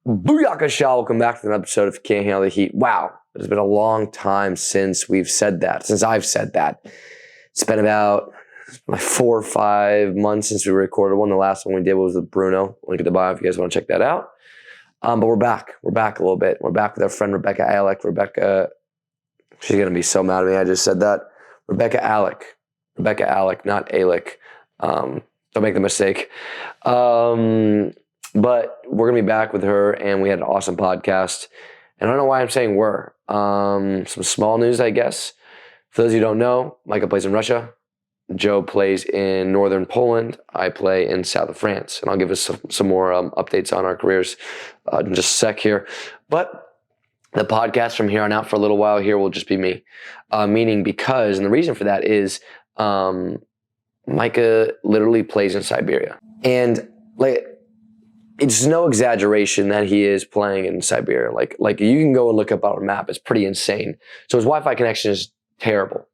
Booyakasha, welcome back to another episode of Can't Handle the Heat. Wow, it's been a long time since we've said that, since I've said that. It's been about 4 or 5 months since we recorded one. The last one we did was with Bruno. Link in the bio if you guys want to check that out. But we're back. We're back a little bit. We're back with our friend Rebekah Allick. Rebekah, she's going to be so mad at me. I just said that. Rebekah Allick. Rebekah Allick, not Allick. Don't make the mistake. But we're going to be back with her, and we had an awesome podcast. And I don't know why I'm saying we're. Some small news, I guess. For those of you who don't know, Micah plays in Russia. Joe plays in northern Poland. I play in south of France. And I'll give us some more updates on our careers in just a sec here. But the podcast from here on out for a little while here will just be me. Meaning because, and the reason for that is Micah literally plays in Siberia. And like, it's no exaggeration that he is playing in Siberia. Like you can go and look up our map. It's pretty insane. So his Wi-Fi connection is terrible.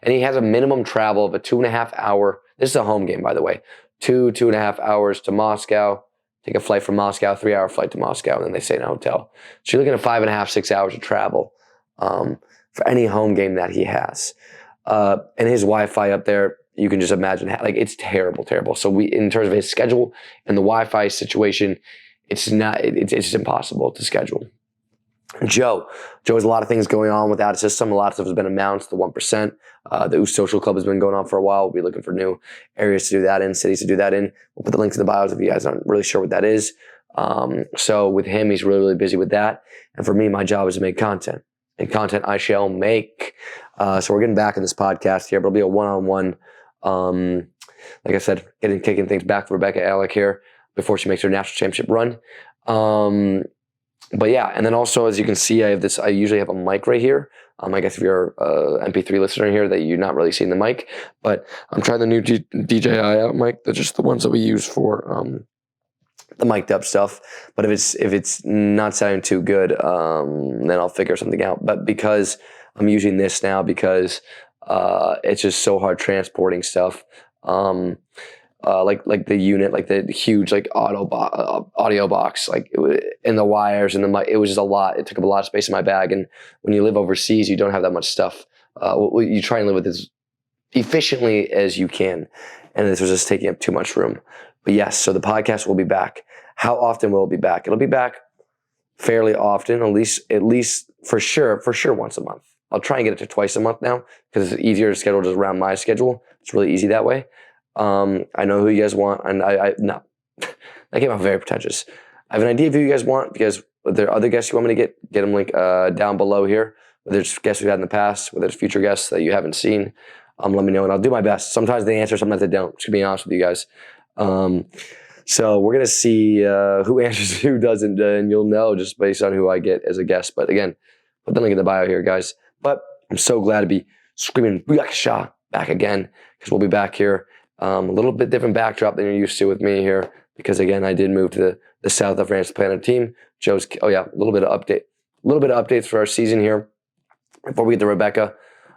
And he has a minimum travel of a 2.5 hour. This is a home game, by the way. 2.5 hours to Moscow. Take a flight from Moscow, 3-hour flight to Moscow, and then they stay in a hotel. So you're looking at 5.5, 6 hours of travel for any home game that he has. And his Wi-Fi up there, you can just imagine, like, it's terrible. So in terms of his schedule and the Wi-Fi situation, it's just impossible to schedule. Joe has a lot of things going on without a system. A lot of stuff has been announced. The 1%, the OOS Social Club has been going on for a while. We'll be looking for new areas to do that in, cities to do that in. We'll put the links in the bios if you guys aren't really sure what that is. So with him, he's really busy with that. And for me, my job is to make content. And content I shall make. So we're getting back in this podcast here, but it'll be a one-on-one. Like I said, kicking things back for Rebekah Allick here before she makes her national championship run. But yeah, and then also, as you can see, I usually have a mic right here. I guess if you're a MP3 listener here, that you're not really seeing the mic, but I'm trying the new DJI out mic. They're just the ones that we use for the mic'd up stuff. But if it's not sounding too good, then I'll figure something out. But because I'm using this now, because it's just so hard transporting stuff. Like the unit, like the huge like audio box, like and the wires and the mic. It was just a lot. It took up a lot of space in my bag. And when you live overseas, you don't have that much stuff. You try and live with as efficiently as you can, and this was just taking up too much room. But yes, so the podcast will be back. How often will it be back? It'll be back fairly often, at least for sure once a month. I'll try and get it to twice a month now because it's easier to schedule just around my schedule. It's really easy that way. I know who you guys want, and no, that came out very pretentious. I have an idea of who you guys want because there are other guests you want me to get them link down below here. Whether it's guests we've had in the past, whether it's future guests that you haven't seen, let me know and I'll do my best. Sometimes they answer, sometimes they don't. Just to be honest with you guys. So we're gonna see who answers, who doesn't, and you'll know just based on who I get as a guest. But again, put the link in the bio here, guys. But I'm so glad to be screaming "Booyakasha" back again because we'll be back here. A little bit different backdrop than you're used to with me here because again, I did move to the south of France to play on a team. a little bit of updates for our season here. Before we get to Rebekah,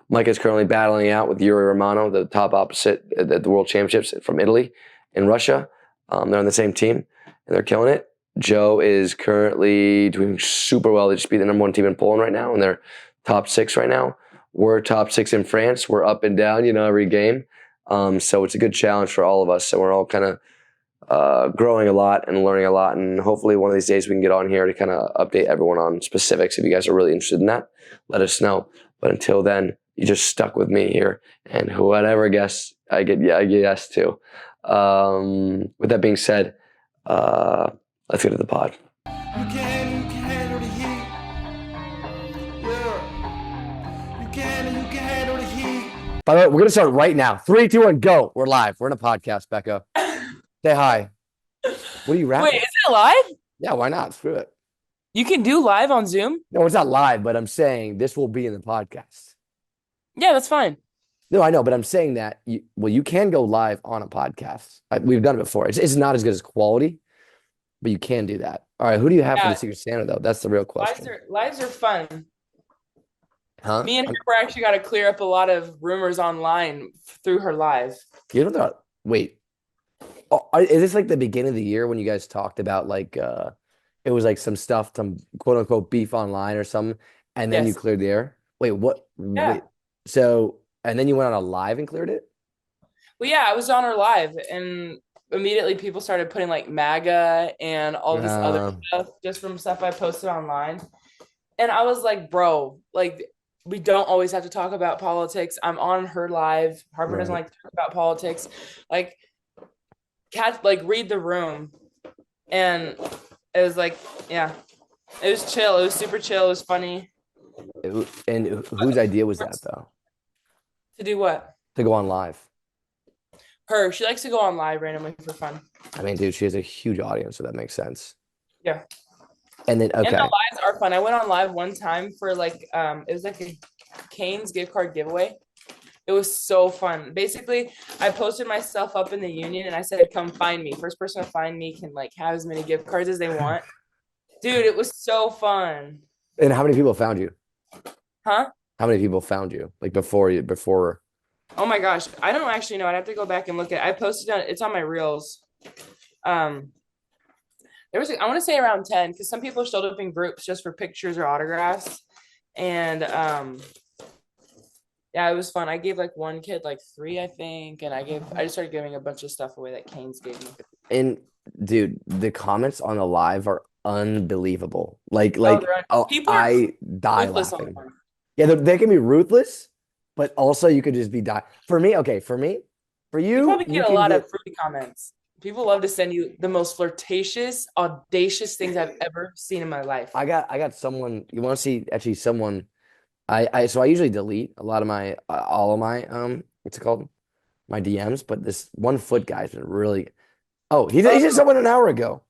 Micah is currently battling out with Yuri Romano, the top opposite at the World Championships from Italy and Russia. They're on the same team and they're killing it. Joe is currently doing super well. They just beat the number 1 team in Poland right now, and they're top 6 right now. We're top 6 in France. We're up and down, every game. So it's a good challenge for all of us. So we're all kind of growing a lot and learning a lot. And hopefully one of these days we can get on here to kind of update everyone on specifics. If you guys are really interested in that, let us know. But until then, you just stuck with me here. And whatever guess I get yes to. With that being said, let's get to the pod. By the way, we're going to start right now. 3, 2, 1, go. We're live. We're in a podcast, Bekah. Say hi. What are you rapping? Wait, is it live? Yeah, why not? Screw it. You can do live on Zoom? No, it's not live, but I'm saying this will be in the podcast. Yeah, that's fine. No, I know, but I'm saying that, you can go live on a podcast. We've done it before. It's not as good as quality, but you can do that. All right, who do you have for the Secret Santa, though? That's the real question. Lives are fun. Huh? Me and Harper actually got to clear up a lot of rumors online through her live. You know that? Wait. Is this like the beginning of the year when you guys talked about like it was like some stuff, some quote unquote beef online or something, and then you Yes. cleared the air? Wait, what? Yeah. Wait. So, and then you went on a live and cleared it? Well, yeah, I was on her live and immediately people started putting like MAGA and all this other Uh, stuff just from stuff I posted online. And I was like, bro, like we don't always have to talk about politics. I'm on her live. Harper doesn't right. like to talk about politics. Like cat like read the room. And it was like, yeah. It was chill. It was super chill. It was funny. And whose idea was that though? To do what? To go on live. Her. She likes to go on live randomly for fun. I mean, dude, she has a huge audience, so that makes sense. Yeah. And then And the okay. lives are fun. I went on live one time for like it was like a Cane's gift card giveaway. It was so fun. Basically, I posted myself up in the union and I said, come find me. First person to find me can like have as many gift cards as they want. Dude, it was so fun. And how many people found you? Huh? How many people found you? Like before Oh my gosh. I don't actually know. I'd have to go back and look at it. I posted on it's on my reels. Um there was I want to say around 10 because some people showed up in groups just for pictures or autographs. And yeah, it was fun. I gave like one kid like three, I think, and I just started giving a bunch of stuff away that Canes gave me. And dude, the comments on the live are unbelievable. Oh, Oh, people are I die ruthless laughing. online. Yeah, they can be ruthless, but also you could just be die. For me, okay, for You you, probably you get a can lot get. of fruity comments. People love to send you the most flirtatious, audacious things I've ever seen in my life. I got someone. You want to see actually someone? So I usually delete a lot of my all of my what's it called, my DMs, but this 1 foot guy's been really. Oh, he Oh, just someone an hour ago.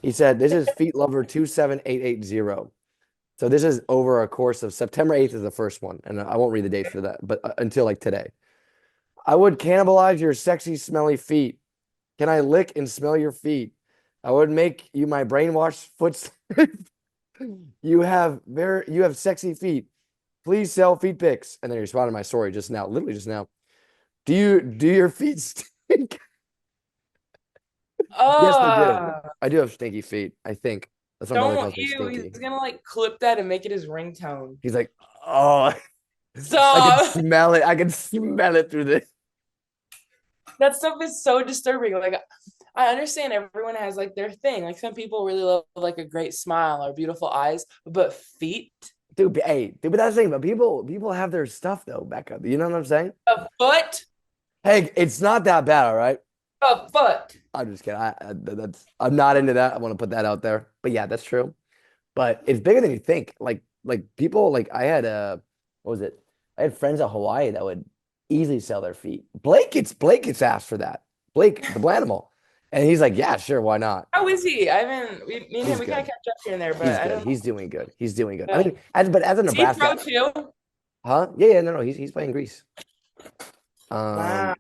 He said this is Feet Lover 27880. So this is over a course of September 8th is the first one, and I won't read the date for that, but until like today. I would cannibalize your sexy, smelly feet. Can I lick and smell your feet? I would make you my brainwashed foot. You have sexy feet. Please sell feet pics. And then he responded to my story just now, literally just now. Do your feet stink? Yes, they do. oh, I do have stinky feet, I think. That's what my brother don't calls me you? stinky. He's gonna like clip that and make it his ringtone. He's like, oh, I can Stop. smell it. I can smell it through this. That stuff is so disturbing. Like I understand everyone has like their thing. Like some people really love like a great smile or beautiful eyes, but feet, Dude, but that's the thing. But people have their stuff though, Bekah. You know what I'm saying? a foot, Hey, it's not that bad, all right? a foot. I'm just kidding. I'm not into that. I want to put that out there. But yeah, that's true. But it's bigger than you think. Like people like I had what was it? I had friends at Hawaii that would easily sell their feet. Blake gets asked for that. Blake, the Blanimal. And he's like, yeah, sure, why not? How is he? I haven't. Me and him, He's we kind of good. catch up here and there, but He's I good. don't He's doing good. He's doing good. I know. mean, as a Is he pro Nebraska, too? huh? Yeah, no, he's playing Greece. Wow,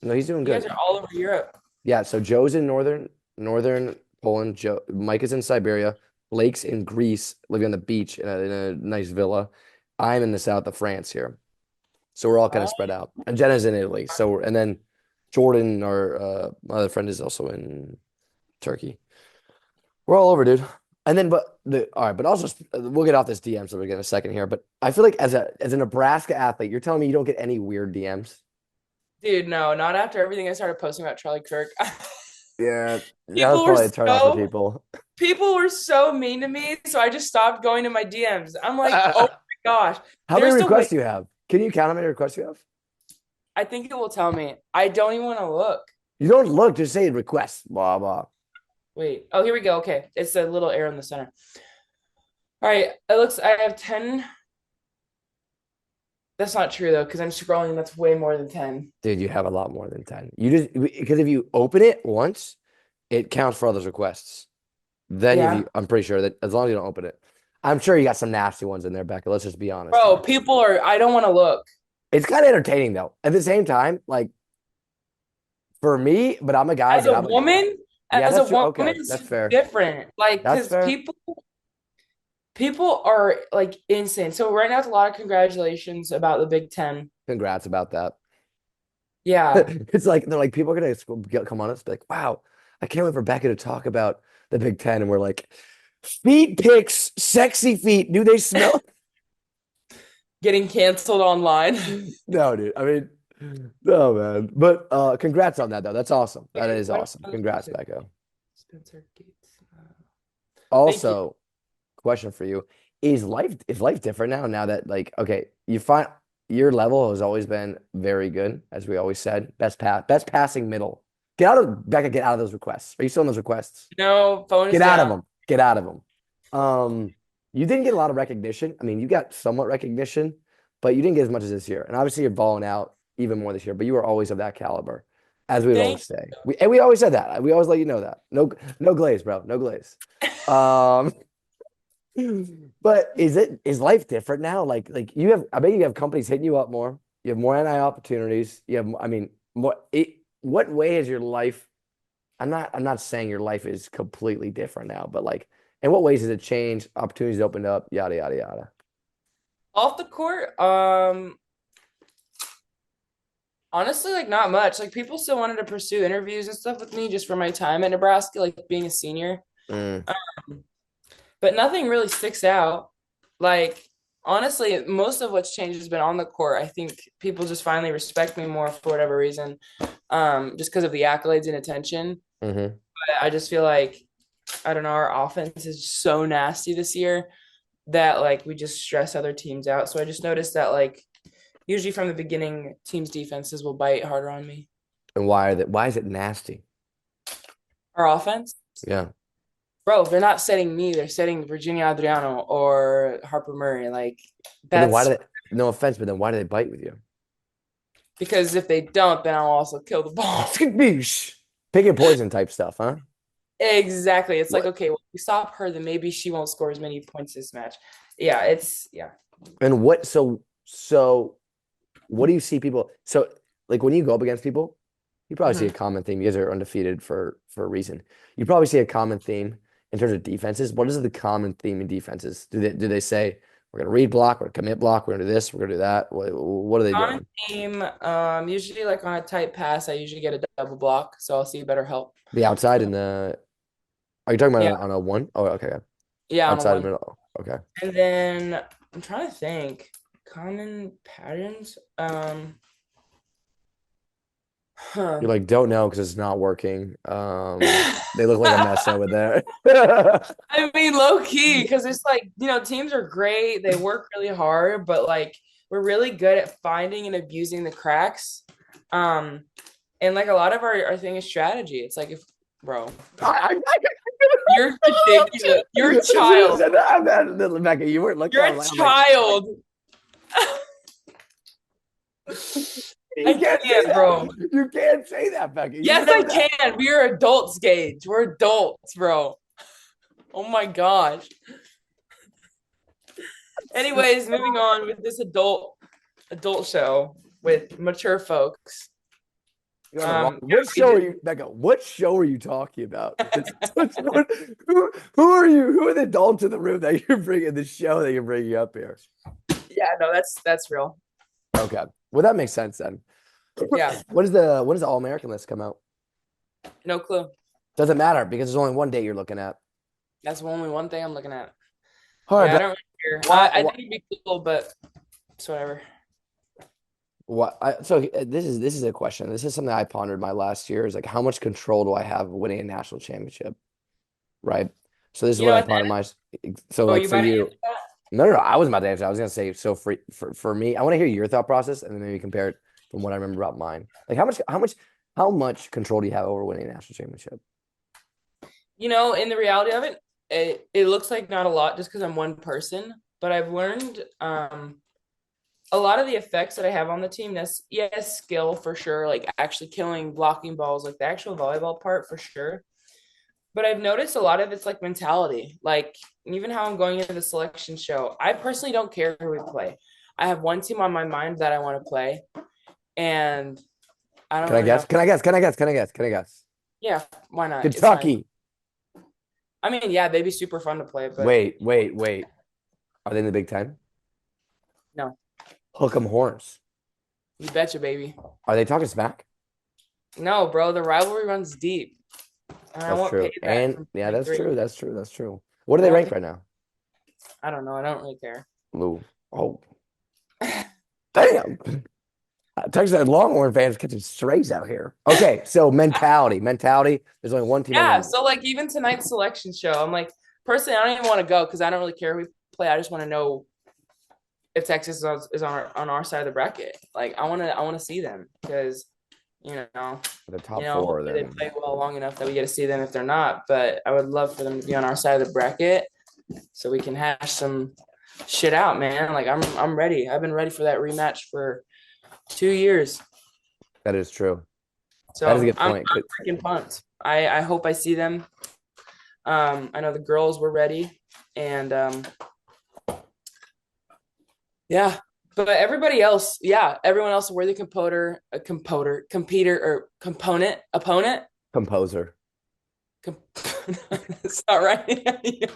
No, he's doing you guys good. are all over Europe. Yeah, so Joe's in northern Poland. Mike is in Siberia. Blake's in Greece, living on the beach in a nice villa. I'm in the south of France here, so we're all kind Oh, of spread out. And Jenna's in Italy. And then Jordan, our my other friend, is also in Turkey. We're all over, dude. And then, all right, but also we'll get off this DM so we get in a second here. But I feel like as a Nebraska athlete, you're telling me you don't get any weird DMs? dude, no, not after everything I started posting about Charlie Kirk. Yeah, that was people were probably a turn off for so people. people were so mean to me, so I just stopped going to my DMs. I'm like, oh my gosh, How many there's the way. requests do you have? Can you count how many requests you have? I think it will tell me. I don't even want to look. You don't look, just say requests, blah, blah. Wait. Oh, here we go. Okay, it's a little arrow in the center. All right, it looks. I have 10. That's not true though, because I'm scrolling. That's way more than 10. Dude, you have a lot more than 10. You just, because if you open it once, it counts for others' requests. Then Yeah, I'm pretty sure that as long as you don't open it, I'm sure you got some nasty ones in there, Bekah. Let's just be honest bro. here. People are. I don't want to look. It's kind of entertaining though. At the same time, like for me, but I'm a guy, As dude. a I'm a guy. woman, Yeah, as a that's true. woman, Okay, it's that's fair. different. Like, That's because fair. people are like insane. So right now, it's a lot of congratulations about the Big Ten. Congrats about that. Yeah. It's like they're like people are gonna come on us, be like, "Wow, I can't wait for Bekah to talk about the Big Ten," and we're like, "Feet pics, sexy feet. Do they smell?" Getting canceled online. No, dude. I mean, no, man. But congrats on that though. That's awesome. That Wait, is what awesome. about Congrats, Bekah. Spencer Gates? Thank you. Also, question for you. Is life different now? Now that like, okay, you find your level has always been very good, as we always said. Best passing middle. Get out of those requests. Are you still in those requests? No, phone is Get out of down. them. Get out of them. You didn't get a lot of recognition. I mean, you got somewhat recognition, but you didn't get as much as this year. And obviously, you're balling out even more this year. But you were always of that caliber, as we would Thank always say. We always said that. We always let you know that. No, no glaze, bro. No glaze. Um, but is life different now? Like you have, I bet you have companies hitting you up more. You have more NI opportunities. You have, I mean, more. What way is your life? I'm not saying your life is completely different now, but like, in what ways has it changed? Opportunities opened up, yada yada yada. Off the court, honestly, like not much. Like people still wanted to pursue interviews and stuff with me just for my time at Nebraska, like being a senior. Mm. Um, but nothing really sticks out. Like honestly, most of what's changed has been on the court. I think people just finally respect me more for whatever reason, just because of the accolades and attention. Hmm. But I just feel like I don't know, our offense is so nasty this year that like we just stress other teams out. So I just noticed that like usually from the beginning, teams' defenses will bite harder on me. And why is it nasty? Our offense, Yeah. bro, they're not setting me, they're setting Virginia Adriano or Harper Murray. Like But then why do that's they, no offense, but then why do they bite with you? because if they don't, then I'll also kill the ball. Skadoosh. Pick your poison type stuff, huh? Exactly. It's like, What? okay, well, if we stop her, then maybe she won't score as many points this match. Yeah, it's yeah. And what? So what do you see people? So like when you go up against people, you probably see a Mhm. common theme. You guys are undefeated for a reason. You probably see a common theme in terms of defenses. What is the common theme in defenses? Do they say we're gonna read block, we're gonna commit block, we're gonna do this, we're gonna do that? What are they Common doing? theme, usually like on a tight pass, I usually get a double block, so I'll see better help. The outside and the are you talking about Yeah, on a one? Oh, okay. Okay. yeah, on a Outside and one. middle. Okay. And then I'm trying to think common patterns. Huh. You're like, don't know because it's not working. They look like a mess over there. I mean, low key, because it's like, teams are great. They work really hard, but like we're really good at finding and abusing the cracks. Um, and like a lot of our thing is strategy. It's like if, bro, you're ridiculous. You're a As soon as I child. said that, Rebecca, you weren't looking You're at a me. I'm like, child. you I can't say can't, bro. that. You can't say that, Becca. You Yes, know I that. can. We are adults, Gage. We're adults, bro. Oh my gosh. Anyways, moving on with this adult show with mature folks. You're on the wrong. Yeah, What we show are just you, Becca? What show are you talking about? Who are you? Who are the adults in the room that you're bringing the show that you're bringing up here? yeah, no, that's real. Okay, well that makes sense then. Yeah, When does the All American list come out? no clue. Doesn't matter because there's only one date you're looking at. That's only one thing I'm looking at. All right, Yeah, I Becca. don't really care. Why? I think it'd be cool, but it's whatever. This is a question. This is something I pondered my last year. Is like how much control do I have of winning a national championship? Right. So this is what I At the pondered end, so oh, like you for about to you. answer that? No. I wasn't about to answer. I was gonna say so for me. I want to hear your thought process and then maybe compare it from what I remember about mine. Like how much control do you have over winning a national championship? In the reality of it looks like not a lot just because I'm one person, but I've learned a lot of the effects that I have on the team. That's yes, skill for sure, like actually killing, blocking balls, like the actual volleyball part for sure. But I've noticed a lot of it's like mentality. Like even how I'm going into the selection show, I personally don't care who we play. I have one team on my mind that I want to play, and I don't Can I really guess? have. Can I guess? Can I guess? Can I guess? Can I guess? Yeah, why not? It's fine. Kentucky. I mean, yeah, they'd be super fun to play, but Wait. Are they in the Big Ten? no. Hook 'em horns. You betcha, baby. Are they talking smack? No, bro, the rivalry runs deep. And I That's want true. payback And from yeah, that's 23. true. That's true. That's true. What are I they want ranked pay- right now? I don't know. I don't really care. Lou. Oh, damn. Texas Longhorn fans catching strays out here. Okay, so mentality. There's only one team on Yeah, the. so like even tonight's selection show, I'm like, personally, I don't even want to go because I don't really care who we play. I just want to know if Texas is on our side of the bracket. Like I want to see them because The top four. hopefully they Then play well long enough that we get to see them if they're not. But I would love for them to be on our side of the bracket so we can hash some shit out, man. Like I'm ready. I've been ready for that rematch for 2 years. that is true. That is a So good I'm point. freaking pumped. I hope I see them. I know the girls were ready, and yeah, but everybody else, yeah, everyone else, a worthy competitor, or opponent. Composer. It's not right.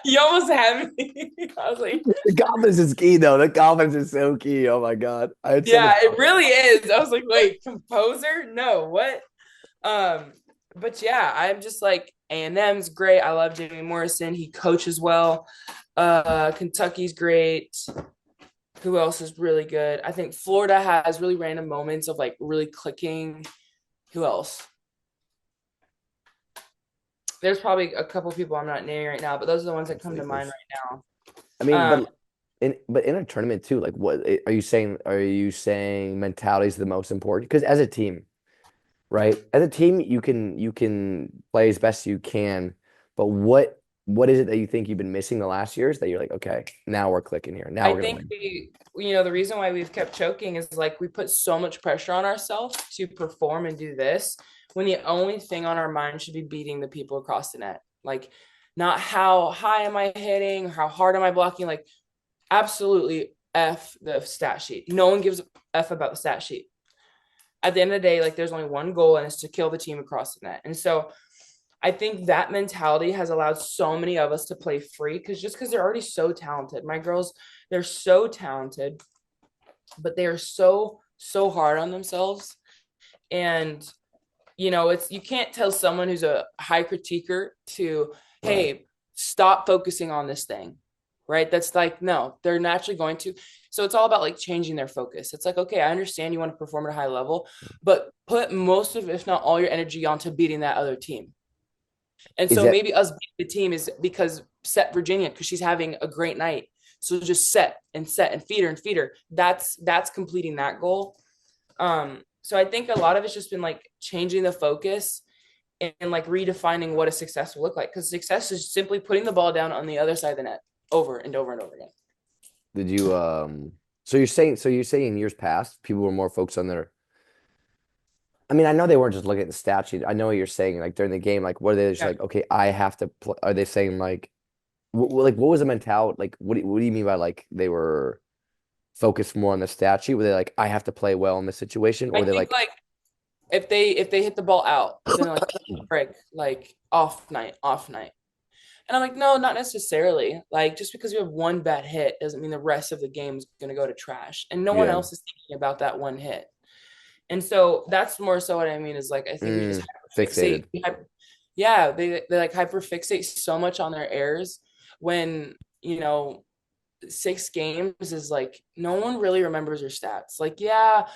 You almost had me. I was like, The confidence is key, though. The confidence is so key. Oh my god, I had so much. yeah, it really is. I was like, wait, composer? No, what? Um, but yeah, I'm just like A&M's great. I love Jimmy Morrison. He coaches well. Kentucky's great. Who else is really good? I think Florida has really random moments of like really clicking. Who else? There's probably a couple people I'm not naming right now, but those are the ones that come to mind right I now. mean, but in a tournament too, like what are you saying? Are you saying mentality is the most important? Because as a team, right? As a team, you can play as best you can, but what is it that you think you've been missing the last years that you're like, okay, now we're clicking here. Now I we're gonna think win. the reason why we've kept choking is like we put so much pressure on ourselves to perform and do this when the only thing on our mind should be beating the people across the net. Like, not how high am I hitting, how hard am I blocking? Like, absolutely F the stat sheet. No one gives a F about the stat sheet. At the end of the day, like there's only one goal, and it's to kill the team across the net. And so I think that mentality has allowed so many of us to play free because they're already so talented. My girls, they're so talented, but they are so hard on themselves. And it's you can't tell someone who's a high critiquer to, Right. hey, stop focusing on this thing. Right? That's like, no, they're naturally going to. So it's all about like changing their focus. It's like, okay, I understand you want to perform at a high level, but put most of, if not all your energy onto beating that other team. And Is so that maybe us beating the team is because set Virginia because she's having a great night. So just set and feed her and feed her. That's completing that goal. So I think a lot of it's just been like changing the focus and like redefining what a success will look like. Because success is simply putting the ball down on the other side of the net over and over and over again. did you so you're saying in years past people were more focused on their I mean, I know they weren't just looking at the stat sheet. I know what you're saying. Like during the game, like what are they just Yeah. like? Okay, I have to. Are they saying like, like what was the mentality? Like, what do you mean by like they were focused more on the stat sheet? Were they like, I have to play well in this situation, or I were they think like, like if they hit the ball out, then they're like break, like off night, off night. And I'm like, no, not necessarily. Like, just because you have one bad hit doesn't mean the rest of the game is going to go to trash. And no one yeah, else is thinking about that one hit. And so that's more so what I mean is like, I think we just fixated? yeah, they like hyper fixate so much on their errors when, 6 games is like, no one really remembers your stats. Like, yeah,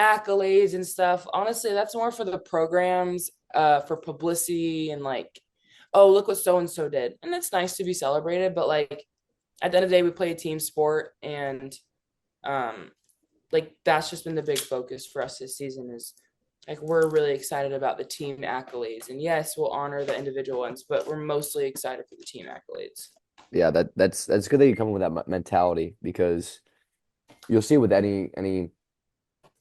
accolades and stuff. Honestly, that's more for the programs, for publicity and like, oh, look what so and so did. And it's nice to be celebrated, but like at the end of the day, we play a team sport and um like that's just been the big focus for us this season is like we're really excited about the team accolades. And yes, we'll honor the individual ones, but we're mostly excited for the team accolades. Yeah, that's good that you come up with that mentality because you'll see with any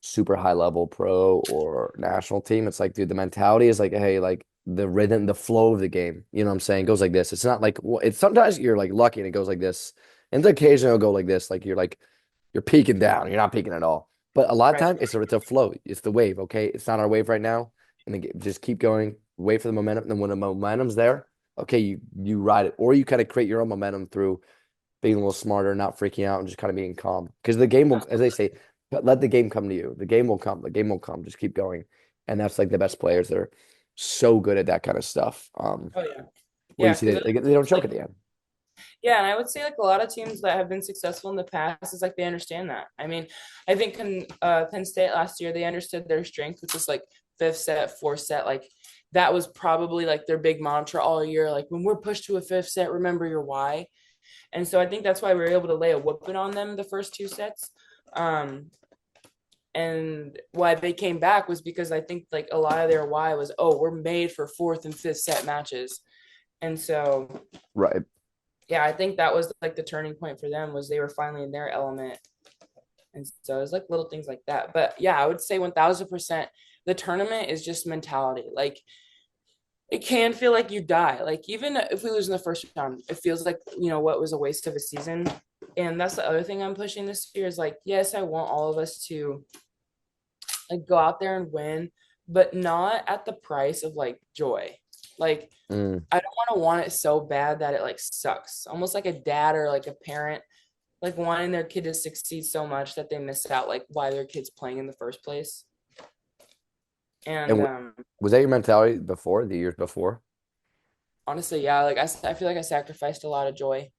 super high level pro or national team, it's like, dude, the mentality is like, hey, like the rhythm, the flow of the game, you know what I'm saying, goes like this. It's not like it's sometimes you're like lucky and it goes like this, and the occasionally it'll go like this, like you're peaking down, you're not peaking at all. But a lot of Right. time it's a flow, it's the wave. Okay, it's not our wave right now, and then just keep going, wait for the momentum. And then when the momentum's there, okay, you ride it, or you kind of create your own momentum through being a little smarter, not freaking out, and just kind of being calm. Because the game will, as they say, But let the game come to you. The game will come. The game will come. Just keep going. And that's like the best players that are so good at that kind of stuff. Oh yeah. Where you Yeah, see because that they don't choke at the end. yeah, and I would say like a lot of teams that have been successful in the past is like they understand that. I mean, I think Penn State last year they understood their strength, which is like fifth set, fourth set. Like that was probably like their big mantra all year. Like when we're pushed to a fifth set, remember your why. And so I think that's why we were able to lay a whooping on them the first two sets. And why they came back was because I think like a lot of their why was, oh, we're made for fourth and fifth set matches. And so Right. yeah, I think that was like the turning point for them was they were finally in their element. And so it's like little things like that. But yeah, I would say 1000% the tournament is just mentality. Like it can feel like you die. Like even if we lose in the first round, it feels like, what was a waste of a season. And that's the other thing I'm pushing this year is like, yes, I want all of us to like go out there and win, but not at the price of like joy. Like Mm. I don't want it so bad that it like sucks. Almost like a dad or like a parent like wanting their kid to succeed so much that they miss out like why their kid's playing in the first place. And And was that your mentality before, the years before? honestly, yeah, like I feel like I sacrificed a lot of joy.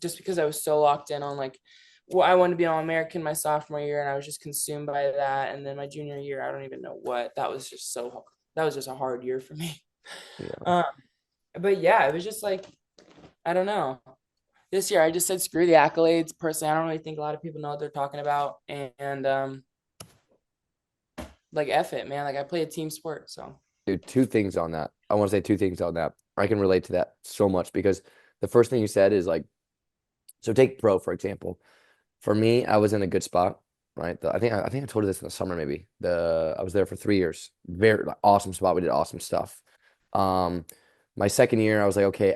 Just because I was so locked in on like well, I wanted to be an All-American my sophomore year and I was just consumed by that. And then my junior year, I don't even know what. That was just a hard year for me. Yeah. Um, but yeah, it was just like, I don't know. This year I just said screw the accolades. Personally, I don't really think a lot of people know what they're talking about. And like F it, man. Like I play a team sport. So Dude, two things on that. I want to say two things on that. I can relate to that so much because the first thing you said is like, so take pro, for example. For me, I was in a good spot, right? I think I told you this in the summer, maybe. I was there for 3 years. Very like, awesome spot. We did awesome stuff. Um, my second year, I was like, okay,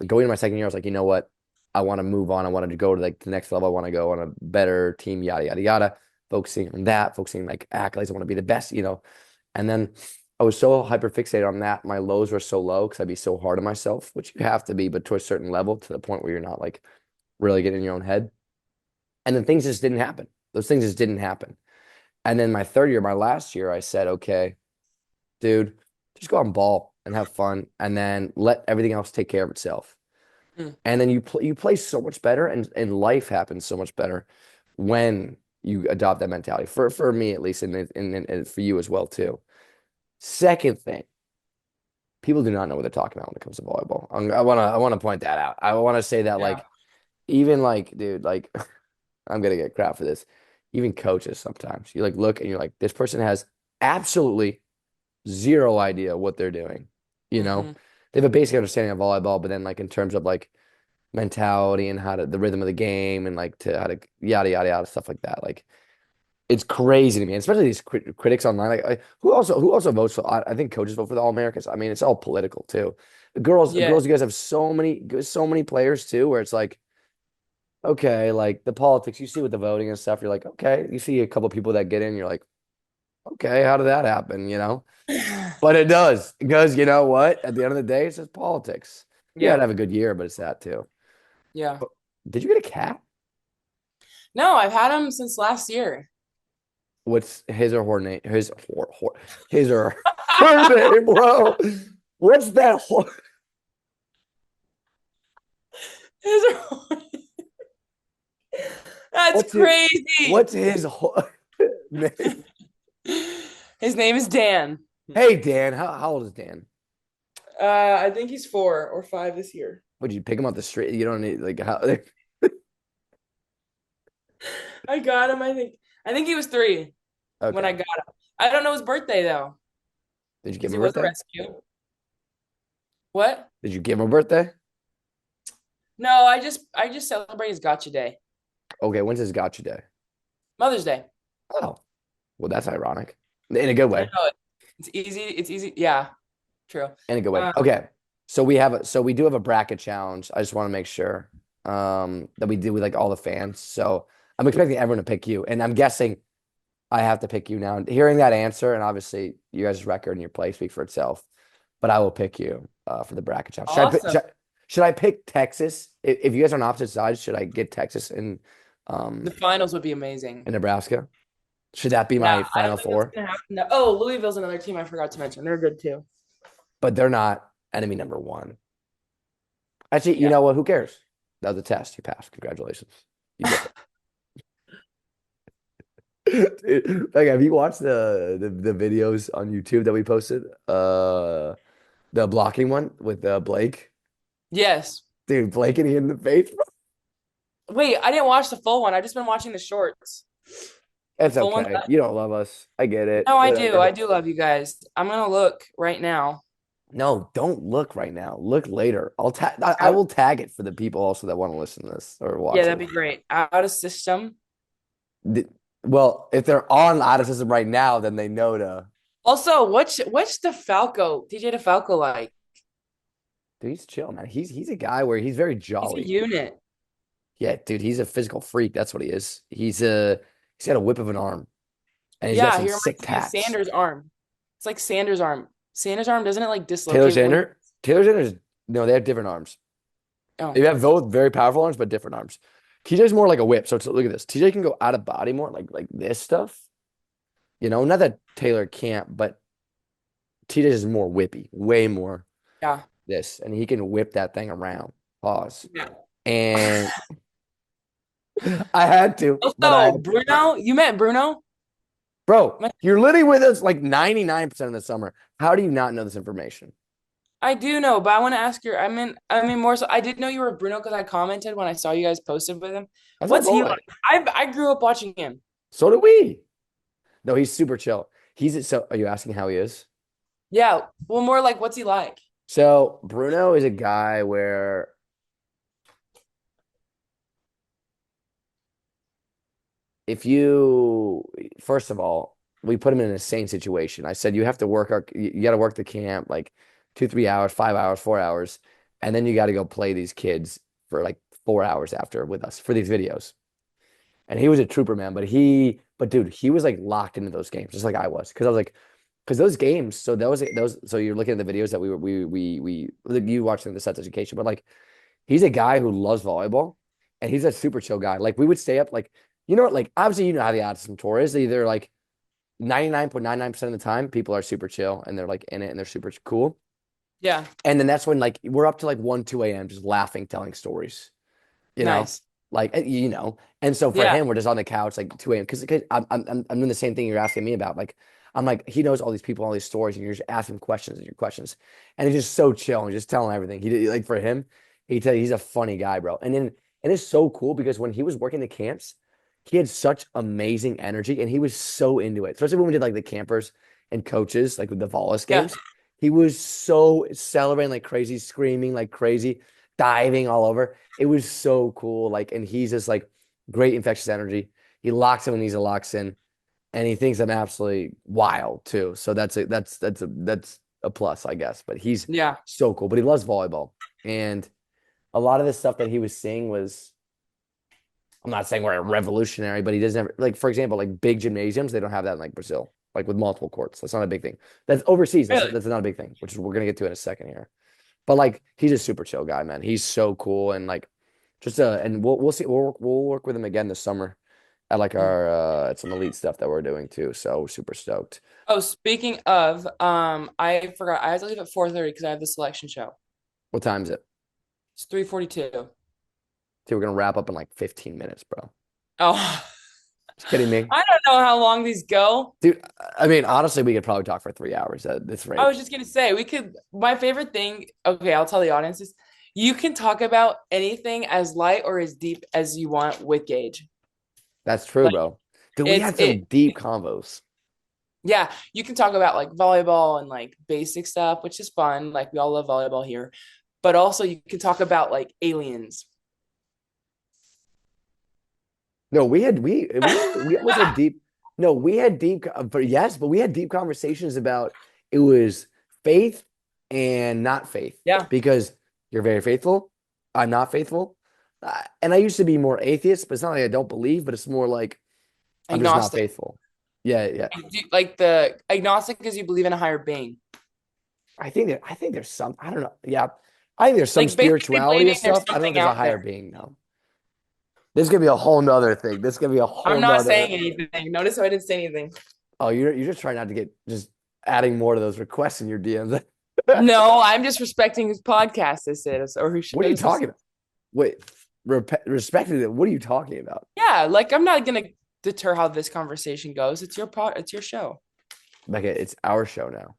going into my second year, I was like, you know what? I want to move on. I wanted to go to like the next level. I want to go on a better team, yada, yada, yada. Focusing on that, focusing like accolades. I want to be the best. And then I was so hyper fixated on that. My lows were so low because I'd be so hard on myself, which you have to be, but to a certain level, to the point where you're not like really getting in your own head. And then things just didn't happen. Those things just didn't happen. And then my third year, my last year, I said, okay, dude, just go out and ball and have fun, and then let everything else take care of itself. mm, And then you play so much better, and life happens so much better when you adopt that mentality. For me at least, and for you as well too. Second thing, people do not know what they're talking about when it comes to volleyball. I wanna point that out. I want to say that yeah. like even like dude like I'm gonna get crap for this. Even coaches sometimes you like look and you're like this person has absolutely zero idea what they're doing. You know, Mm-hmm. they have a basic understanding of volleyball, but then like in terms of like mentality and the rhythm of the game and like to how to yada yada yada stuff like that. Like it's crazy to me, and especially these critics online. Like who also votes for? I think coaches vote for the All Americans. I mean, it's all political too. Yeah. Girls, you guys have so many players too, where it's like okay, like the politics you see with the voting and stuff. You're like okay, you see a couple people that get in, you're like okay, how did that happen? But it does because you know what? At the end of the day, it's just politics. You gotta Yeah. have a good year, but it's that too. Yeah. But did you get a cat? No, I've had him since last year. What's his or her name? His or her name, bro. What's that? That's What's it? crazy. What's his name? His name is Dan. Hey, Dan. How old is Dan? I think he's 4 or 5 this year. Would you pick him up the street? You don't need like how? I got him. I think he was 3 when I Okay. got him. I don't know his birthday though, Did you give because him he a was a birthday? rescue. What? Did you give him a birthday? No, I just celebrate his gotcha day, Okay. When's his gotcha day? Mother's Day. Oh, well, that's ironic in a good I way. know it. It's easy. It's easy. Yeah, true. In a good way. Um, Okay. So we do have a bracket challenge. I just want to make sure that we do with like all the fans. So I'm expecting everyone to pick you, and I'm guessing I have to pick you now. Hearing that answer, and obviously you guys' record and your play speak for itself, but I will pick you for the bracket challenge. Should I pick, awesome. should, should I pick Texas? If you guys are on opposite sides, should I get Texas in The finals would be amazing. in Nebraska. Should that be Yeah, my I don't Final think that's Four? gonna happen. Oh, Louisville's another team I forgot to mention. They're good too. But they're not enemy number one. Actually, you Yeah. know what? Who cares? That was a test. You passed. Congratulations. You get it. Like, have you watched the videos on YouTube that we posted? The blocking one with Blake. Yes. Dude, Blake hitting him in the face. Wait, I didn't watch the full one. I just been watching the shorts. The It's full one's okay. You don't love us. I get it. no, I do. I Whatever. do love you guys. I'm gonna look right now. No, don't look right now. Look later. I Out, will tag it for the people also that want to listen to this or yeah, watch that'd it. be great. Out of system. The- well, if they're on out of system right now, then they know to. Also, what's DeFalco, DJ DeFalco like? Dude, he's chill, man. He's a guy where he's very He's a jolly. unit. Yeah, dude, he's a physical freak. That's what he is. He's got a whip of an arm, and he's got Yeah, some he sick reminds me of tats. Sanders' arm. It's like Sanders' arm. Sanders' arm doesn't it like Taylor dislocate when? Sander, Taylor Sanders. No, they have different arms. Oh, They have both very powerful arms, but different arms. TJ's more like a whip. So look at this. TJ can go out of body more, like this stuff. Not that Taylor can't, but TJ is more whippy, way more yeah, this, and he can whip that thing around. Pause. yeah. And I had to, but I Also, had to. Bruno, you met Bruno? Bro, My- you're literally with us like 99% of the summer. How do you not know this information? I do know, but I want to ask your. I mean, more so. I didn't know you were Bruno because I commented when I saw you guys posted with him. That's my What's he boy. like? I grew up watching him. So did we. No, he's super chill. So are you asking how he is? Yeah, well, more like what's he like? So Bruno is a guy where first of all, we put him in an insane situation. I said, you have to you got to work the camp like 2, 3 hours, 5 hours, 4 hours. And then you got to go play these kids for like 4 hours after with us for these videos. And he was a trooper, man. But dude, he was like locked into those games, just like I was. Because those games, so you're looking at the videos that you watching the Sets Education, but like he's a guy who loves volleyball and he's a super chill guy. Like we would stay up, like, like obviously how the Addison tour is. Either like 99.99% of the time, people are super chill and they're like in it and they're super cool. Yeah, And then that's when like we're up to like 1, 2 a.m. just laughing, telling stories, you know, nice. like, And so for Yeah, him, we're just on the couch like 2 a.m. because I'm doing the same thing you're asking me about. Like, I'm like, he knows all these people, all these stories, and you're just asking questions and your questions. And he's just so chill and just telling everything. Like for him, he's a funny guy, bro. And it's so cool because when he was working the camps, he had such amazing energy and he was so into it. Especially when we did like the campers and coaches, like with the Volas yeah, games. He was so celebrating like crazy, screaming like crazy, diving all over. It was so cool. Like, and he's just like great infectious energy. He locks in when he's a locks in, and he thinks I'm absolutely wild too. So that's a plus, I guess. But he's yeah. so cool. But he loves volleyball, and a lot of the stuff that he was seeing was. I'm not saying we're revolutionary, but he doesn't have, like, for example, like big gymnasiums, they don't have that in like Brazil, like with multiple courts. That's not a big thing. That's overseas. That's Really? that's not a big thing, which we're gonna get to in a second here. But like he's a super chill guy, man. He's so cool and like and we'll see we'll work with him again this summer at like our at some elite stuff that we're doing too. So super stoked. Oh, speaking of, I forgot. I have to leave at 4:30 because I have the selection show. What time is it? It's 3:42. Dude, we're gonna wrap up in like 15 minutes, bro. Oh, Just kidding me. I don't know how long these go. Dude, I mean, honestly, we could probably talk for 3 hours at this I rate. was just gonna say we could. My favorite thing. Okay, I'll tell the audience is you can talk about anything as light or as deep as you want with Gage. That's true, Like bro. Dude, we it's had some it. deep convos. Yeah, you can talk about like volleyball and like basic stuff, which is fun. Like we all love volleyball here, but also you can talk about like aliens. No, we almost had deep. No, we had deep, but yes, but we had deep conversations about it was faith and not faith Yeah, because you're very faithful. I'm not faithful, and I used to be more atheist, but it's not like I don't believe, but it's more like I'm just not agnostic. faithful. Yeah, yeah. Like the agnostic because you believe in a higher being. I think there's some. I don't know. Yeah, I think there's some Like basically spirituality and believing there's stuff. I don't know if something there's a out higher there. being though. This could be a whole nother thing. This could be a whole I'm not nother. saying anything. Notice how I didn't say anything. Oh, you're just trying not to get just adding more to those requests in your DMs. No, I'm just respecting whose podcast this is or who What are you shows this. talking about? Wait, respecting it. What are you talking about? Yeah, like I'm not gonna deter how this conversation goes. It's your it's your show. Bekah, it's our show now.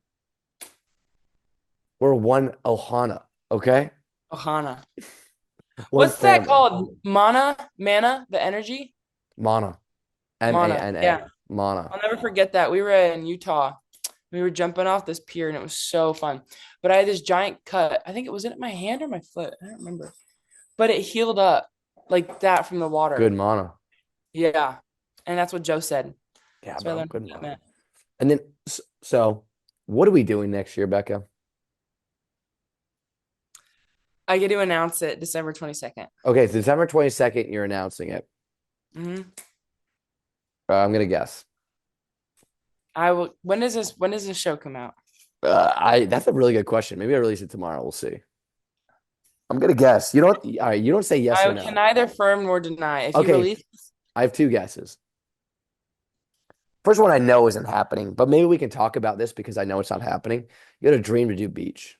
We're one Ohana, okay? Ohana. One What's that family. called? Mana, the energy? Mana. Mana. MANA. Yeah. Mana. I'll never forget that. We were in Utah. We were jumping off this pier and it was so fun. But I had this giant cut. I think it was in my hand or my foot. I don't remember. But it healed up like that from the water. Good mana. Yeah. And that's what Joe said. Yeah, That's what I bro. learned Good from that mana. man. And then, so what are we doing next year, Bekah? I get to announce it December 22nd. Okay, so December 22nd, you're announcing it. Mm-hmm. I'm gonna guess. I will. When does this show come out? That's a really good question. Maybe I release it tomorrow. We'll see. I'm gonna guess. You don't. All right. You don't say yes I or no. can neither affirm nor deny. If you Okay. release, I have two guesses. First one I know isn't happening, but maybe we can talk about this because I know it's not happening. You got a dream to do beach.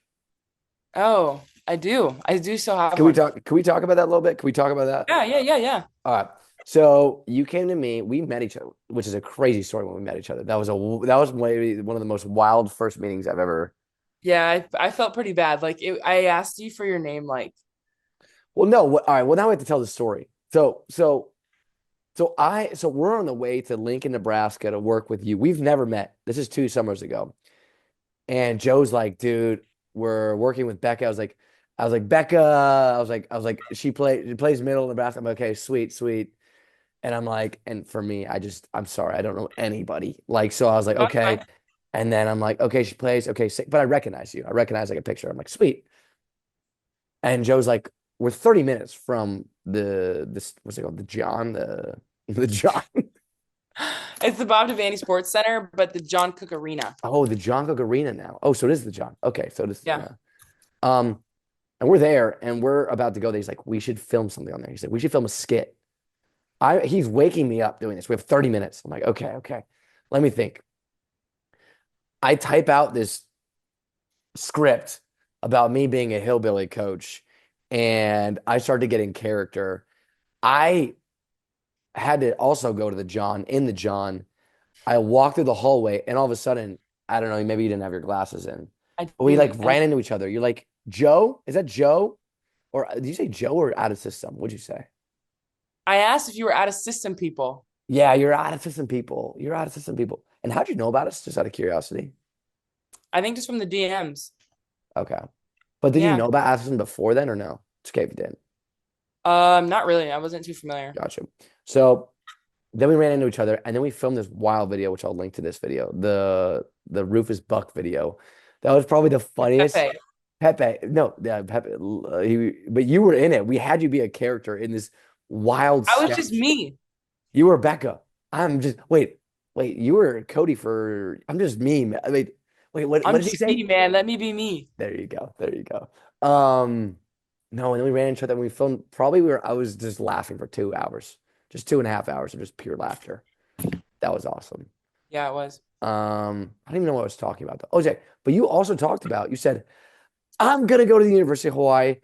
oh, I do. I do still have Can we one. talk? Can we talk about that a little bit? Can we talk about that? Yeah. All right. So you came to me. We met each other, which is a crazy story when we met each other. That was maybe one of the most wild first meetings I've ever. Yeah, I felt pretty bad. Like I asked you for your name, like Well, no. All right. Well, now we have to tell the story. So we're on the way to Lincoln, Nebraska to work with you. We've never met. This is 2 summers ago. And Joe's like, dude, we're working with Bekah. I was like, Bekah. I was like, she plays middle in Nebraska. I'm like, okay, sweet. And I'm like, and for me, I'm sorry, I don't know anybody. Like, so I was like, that's okay. fine. And then I'm like, okay, she plays. Okay, sick. But I recognize you. I recognize like a picture. I'm like, sweet. And Joe's like, we're 30 minutes from this what's it called? The John. It's the Bob Devaney Sports Center, but the John Cook Arena. Oh, the John Cook Arena now. Oh, so it is the John. Okay, so it is. Yeah. And we're there and we're about to go there. He's like, we should film something on there. He said, we should film a skit. He's waking me up doing this. We have 30 minutes. I'm like, okay. Let me think. I type out this script about me being a hillbilly coach and I started getting character. I had to also go to the John. In the John, I walked through the hallway and all of a sudden, I don't know, maybe you didn't have your glasses in. But we like ran into each other. You're like, Joe? Is that Joe? Or did you say Joe or out of system? What'd you say? I asked if you were out of system people. Yeah, you're out of system people. And how'd you know about us? Just out of curiosity. I think just from the DMs. Okay. But did you Yeah. know about out of system before then or no? It's okay if you didn't. Not really. I wasn't too familiar. Gotcha. So then we ran into each other and then we filmed this wild video, which I'll link to this video. The Rufus Buck video. That was probably the funniest. Pepe. No, yeah, Pepe. But you were in it. We had you be a character in this wild I was sketch. just me. You were Bekah. I'm just wait. You were Cody for I'm just me. Wait, what I'm did you just say? me, man. Let me be me. There you go. No, and then we ran into each other and we filmed I was just laughing for 2 hours. Just 2.5 hours of just pure laughter. That was awesome. Yeah, it was. I don't even know what I was talking about though. OJ, but you also talked about, you said, I'm gonna go to the University of Hawaii.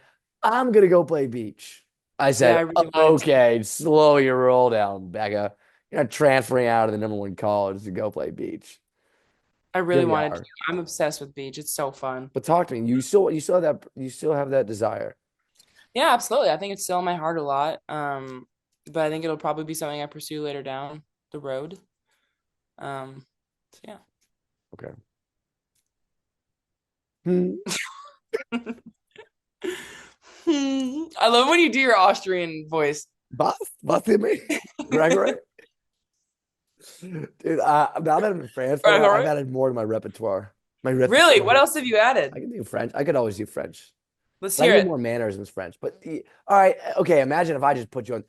I'm gonna go play beach. I said, I really wanted okay, slow your roll down, Bekah. You're not transferring out of the #1 college to go play beach. I really Here we wanted are. to. I'm obsessed with beach. It's so fun. But talk to me. You still have that desire. Yeah, absolutely. I think it's still in my heart a lot. But I think it'll probably be something I pursue later down the road. So yeah. Okay. I love when you do your Austrian voice. Was in me, Gregory. Dude, now that I'm in France, I've added more to my repertoire. Really? What else have you added? I can do French. I could always do French. Let's I hear do it. more mannerisms French. But all right, okay. Imagine if I just put you on.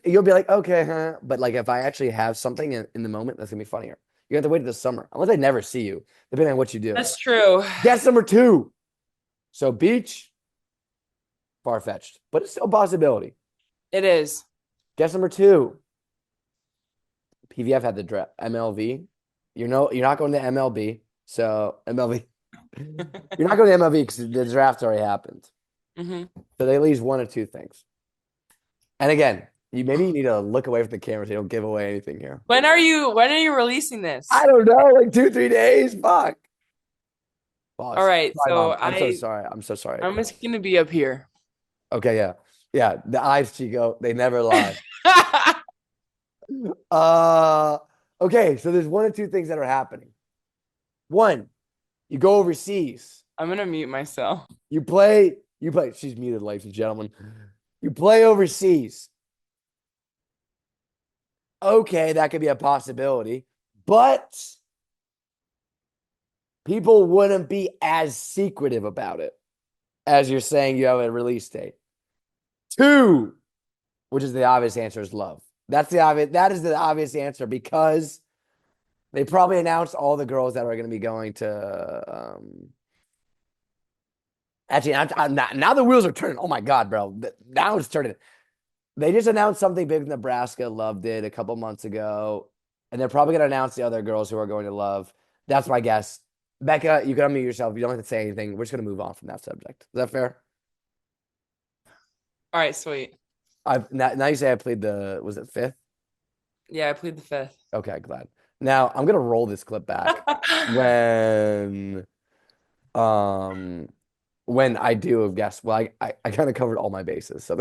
You'll be like, okay, huh? But like if I actually have something in the moment, that's gonna be funnier. You have to wait till the summer, unless I never see you, depending on what you do. That's true. Guess number 2. So beach, far-fetched, but it's still a possibility. It is. Guess number two. PVF had the draft. MLV. You're not going to MLB. So MLB. You're not going to MLB because the draft already happened. Hmm. So they leave one or two things. And again, you need to look away from the camera so you don't give away anything here. When are you releasing this? I don't know, like 2, 3 days. Fuck. All Boss. right, Sorry, so mom. I'm so sorry. I'm so sorry. I'm just gonna be up here. Okay, yeah. Yeah. The eyes, Chico, they never lie. Uh okay, so there's one or two things that are happening. One, you go overseas. I'm gonna mute myself. You play, she's muted, ladies and gentlemen. You play overseas. Okay, that could be a possibility, but people wouldn't be as secretive about it as you're saying you have a release date. Two, which is the obvious answer, is love. That is the obvious answer because they probably announced all the girls that are going to be going to. Actually, now the wheels are turning. Oh my god, bro! Now it's turning. They just announced something big in Nebraska. Love did a couple months ago, and they're probably going to announce the other girls who are going to Love. That's my guess. Bekah, you can unmute yourself. You don't have to say anything. We're just going to move on from that subject. Is that fair? All right, sweet. Now you say I played was it fifth? Yeah, I plead the fifth. Okay, glad. Now I'm gonna roll this clip back when um when I do a guess. Well, I kind of covered all my bases. So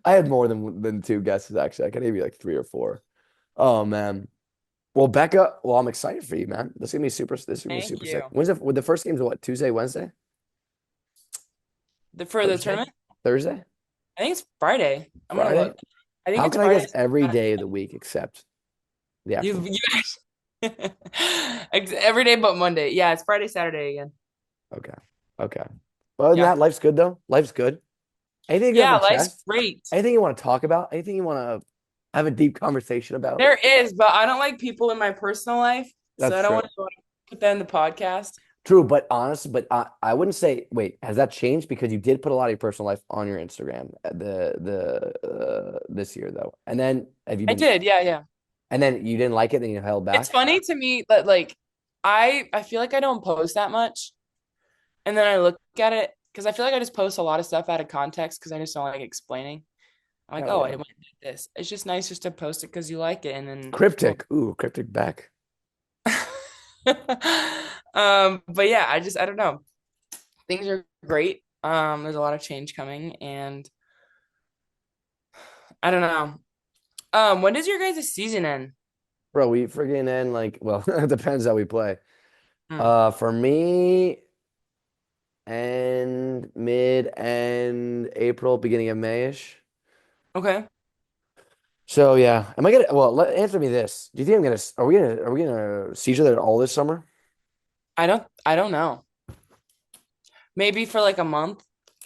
I had more than two guesses actually. I could maybe like three or four. Oh man. Well, Bekah, well, I'm excited for you, man. This is gonna be Thank super sick. you. With the first game's what? Tuesday, Wednesday? For the Thursday? tournament, Thursday? I think it's Friday. I'm gonna Friday? look. I think How it's can I Friday. guess every day of the week except the actual You every day but Monday. Yeah, it's Friday, Saturday again. Okay. Okay. Other than Yeah. that, life's good though. Life's good. Anything you get off Yeah, your life's chest? great. Anything you want to talk about? Anything you want to have a deep conversation about? There is, but I don't like people in my personal life, so That's I don't true. want to put that in the podcast. True, but honest, but I wouldn't say. Wait, has that changed? Because you did put a lot of your personal life on your Instagram this year though, and then have you I been? did, yeah, yeah. And then you didn't like it, then you held It's back. funny to me that like I feel like I don't post that much, and then I look at it because I feel like I just post a lot of stuff out of context because I just don't like explaining. I'm like, Hell oh, yeah. I went and did this. It's just nice just to post it because you like it, and then well, Cryptic. Ooh, cryptic back. but yeah, I don't know. Things are great. There's a lot of change coming, and I don't know. When does your guys' season end? Bro, we friggin' end like, well, it depends how we play. Hmm. For me, end April, beginning of Mayish. Okay. So yeah, am I gonna? Well, answer me this. Do you think I'm gonna? Are we gonna see each other all this summer? I don't know. Maybe for like a month,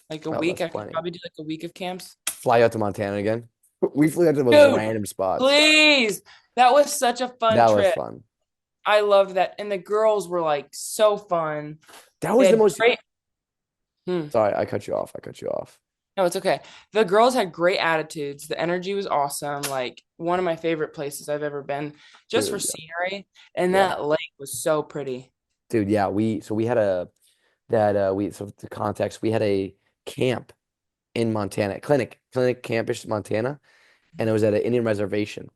like a Oh, week. that's I could plenty. probably do like a week of camps. Fly out to Montana again. We flew out to the most Dude, random spots. please. That was such a fun That was trip. fun. I loved that. And the girls were like so fun. That They was the had most. great. Hmm. Sorry, I cut you off. I cut you off. No, it's okay. The girls had great attitudes. The energy was awesome. Like one of my favorite places I've ever been just for Dude, scenery. And yeah, that lake was so pretty. dude, yeah. We had a that we so the context we had a camp in Montana, clinic campish Montana, and it was at an Indian reservation,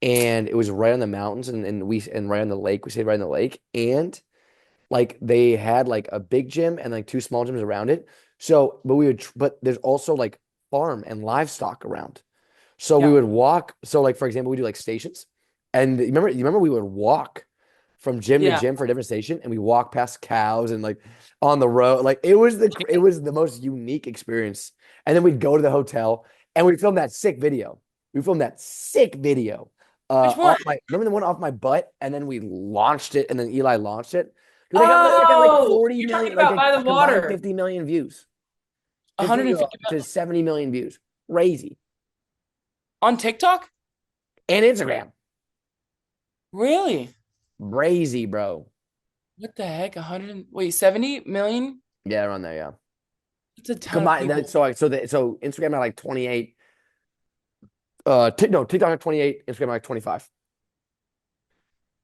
and it was right on the mountains, and right on the lake. We stayed right on the lake, and like they had like a big gym and like two small gyms around it. So, but there's also like farm and livestock around. So we Yeah. would walk. So like for example, we do like stations, and you remember we would walk from gym to Yeah. gym for a different station, and we walk past cows and like on the road. Like it was the most unique experience. And then we'd go to the hotel and we'd film that sick video. We filmed that sick video. Which one? Remember the one off my butt, and then we launched it, and then Eli launched it. Dude, I got like Oh, 40 you're talking million, like about by a the combined water. 50 million views. 50 150 to 70 million views. Crazy. on TikTok? And Instagram. Really? Crazy, bro. What the heck? 70 million? Yeah, around there, yeah. That's a ton of Combined people. that so Instagram had like 28, No, TikTok at 28, Instagram like 25.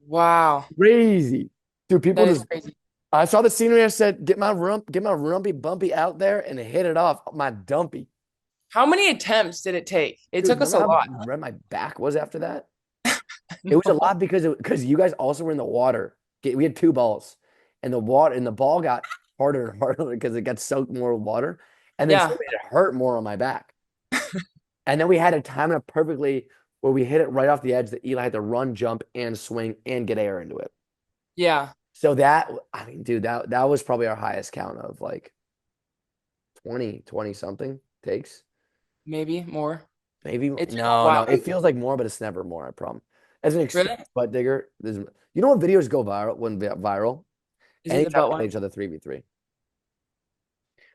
Wow. Crazy. Dude, people That is just crazy. I saw the scenery. I said, get my rumpy bumpy out there and hit it off my dumpy. How many attempts did it take? It Dude, took us remember a how lot. red my back was after that? It was a No. lot because you guys also were in the water. We had two balls, and the ball got harder and harder because it got soaked more with water, and then so Yeah. it hurt more on my back. And then we had to time it up perfectly where we hit it right off the edge that Eli had to run, jump, and swing and get air into it. Yeah. So that, I mean, dude, that was probably our highest count of like 20 something takes. Maybe more. Maybe It took a no. while. It feels like more, but it's never more, I promise. As an extreme Really? butt digger, you know what videos go viral when viral? Is it the Anytime butt we one? play each other 3v3.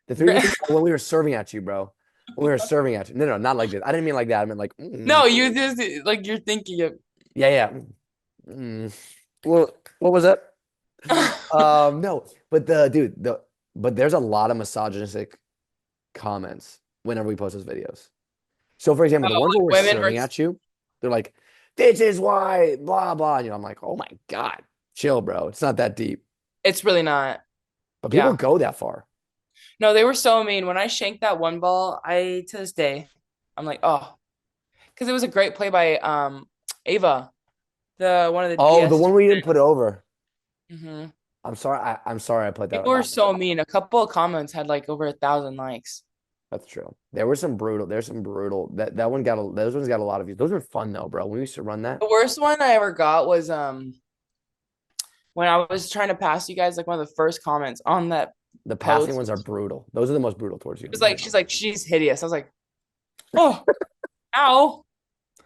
The 3v3 Re- when we were serving at you, bro. When we were serving at you. No, not like this. I didn't mean like that. I meant like, No, you just like you're thinking of. yeah. Mm. Well, what was that? No, but but there's a lot of misogynistic comments whenever we post those videos. So, for example, the ones where we're Women serving versus. at you, they're like, "This is why," blah blah. And, I'm like, "Oh my god, chill, bro. It's not that deep." It's really not. But people Yeah. go that far. No, they were so mean. When I shanked that one ball, I to this day, I'm like, oh, because it was a great play by Ava, the one of the Oh, the DS. one we didn't put over. Hmm. I'm sorry. I'm sorry. I put that. People were so mean. A couple of comments had like over 1,000 likes. That's true. There were some brutal. There's some brutal. That one got those ones got a lot of views. Those were fun though, bro. We used to run that. The worst one I ever got was when I was trying to pass you guys like one of the first comments on that The passing post. ones are brutal. Those are the most brutal towards you. It was like she's hideous. I was like, oh, ow.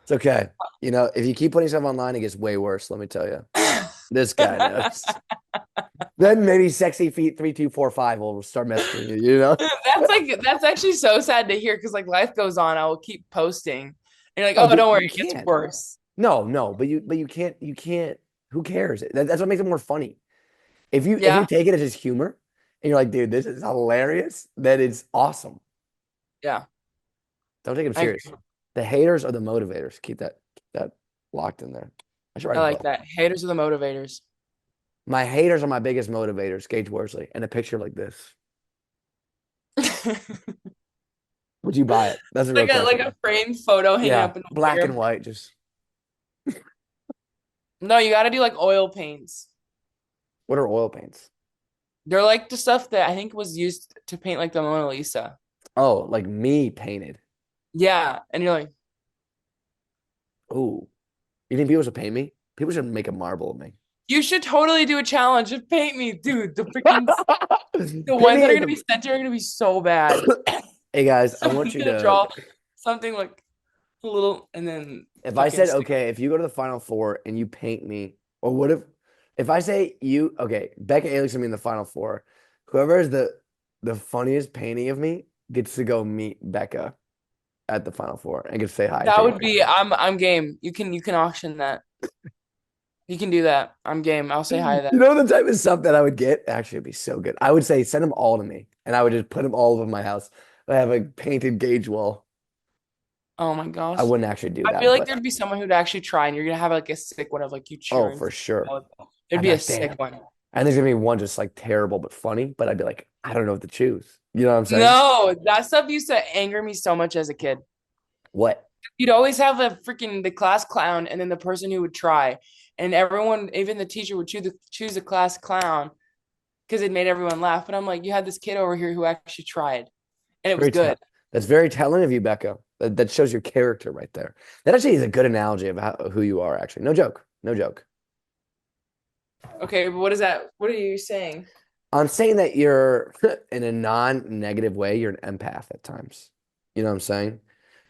It's okay. You know, if you keep putting stuff online, it gets way worse. Let me tell you. This guy knows. Then maybe sexy feet 3245 will start messaging you. You know. That's actually so sad to hear because like life goes on. I will keep posting. And you're like, Oh, oh, but don't worry, you it gets can't. worse. No. But you can't. You can't. Who cares? That's what makes it more funny. If you Yeah, take it as just humor, and you're like, dude, this is hilarious. That is awesome. yeah. Don't take them I serious. agree. The haters are the motivators. Keep that locked in there. I should write I a like book. that. Haters are the motivators. My haters are my biggest motivators. Gage Worsley, and a picture like this. Would you buy it? That's a real Like question. a framed photo hanging Yeah, up in the living black and room. white. Just No, you got to do like oil paints. what are oil paints? They're like the stuff that I think was used to paint like the Mona Lisa. Oh, like me painted. Yeah, and you're like, Ooh, you think people should paint me? People should make a marble of me. you should totally do a challenge of paint me, dude. The Paint ones me that are as gonna be sent are gonna be so bad. Hey guys, I want Someone's you gonna to. draw something like a little and then If I fucking said stick. okay, if you go to the final four and you paint me, or what if I say you okay, Bekah Allick's gonna be in the final four. Whoever is the funniest painting of me gets to go meet Bekah at the final four and gets to say hi to That you. would be I'm game. You can auction that. You can do that. I'm game. I'll say hi to You that. know the type of stuff that I would get? Actually, it'd be so good. I would say send them all to me, and I would just put them all over my house. I have a painted Gage wall. Oh my I gosh. wouldn't actually do I feel that, like but there'd be someone who'd actually try and you're gonna have like a sick one of like you oh, cheering for for sure. volleyball. There'd I'd be be a like, sick damn. one. And there's gonna be one just like terrible but funny, but I'd be like, I don't know what to choose. You know what I'm saying? No, that stuff used to anger me so much as a kid. What? You'd always have the class clown and then the person who would try. And everyone, even the teacher would choose the class clown because it made everyone laugh. But I'm like, you had this kid over here who actually tried and it was Very good. That's very telling of you, Bekah. That shows your character right there. That actually is a good analogy of who you are, actually. No joke. No joke. Okay, but what is that? What are you saying? I'm saying that you're in a non-negative way, you're an empath at times. You know what I'm saying?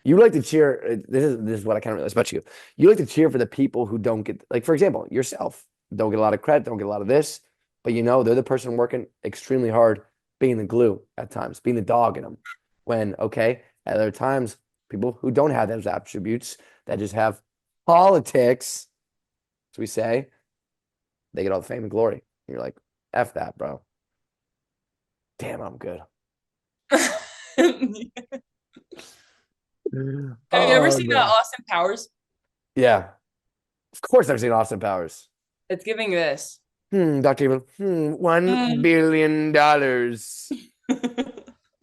You like to cheer. This is what I kind of realize about you. You like to cheer for the people who don't get, like, for example, yourself. Don't get a lot of credit, don't get a lot of this, but you know they're the person working extremely hard, being the glue at times, being the dog in them. When, okay, at other times, people who don't have those attributes that just have politics, as we say, they get all the fame and glory. You're like, F that, bro. Damn, I'm good. Have you ever Oh seen no. Austin Powers? Yeah. Of course I've seen Austin Powers. It's giving this. Dr. Evil. $1 Mm. billion.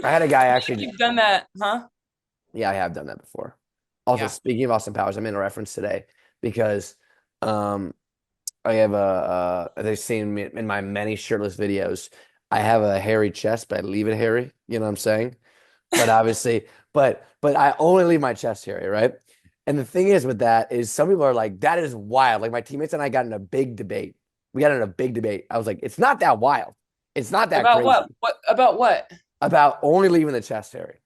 I had a guy actually. You've done that, huh? Yeah, I have done that before. Also, Yeah. speaking of Austin Powers, I'm in a reference today because um I have as I've seen me in my many shirtless videos, I have a hairy chest, but I leave it hairy. You know what I'm saying? But obviously, but I only leave my chest hairy, right? And the thing is with that is some people are like, that is wild. Like my teammates and I got in a big debate. We got in a big debate. I was like, it's not that wild. It's not that About what? crazy What about what? about only leaving the chest hairy,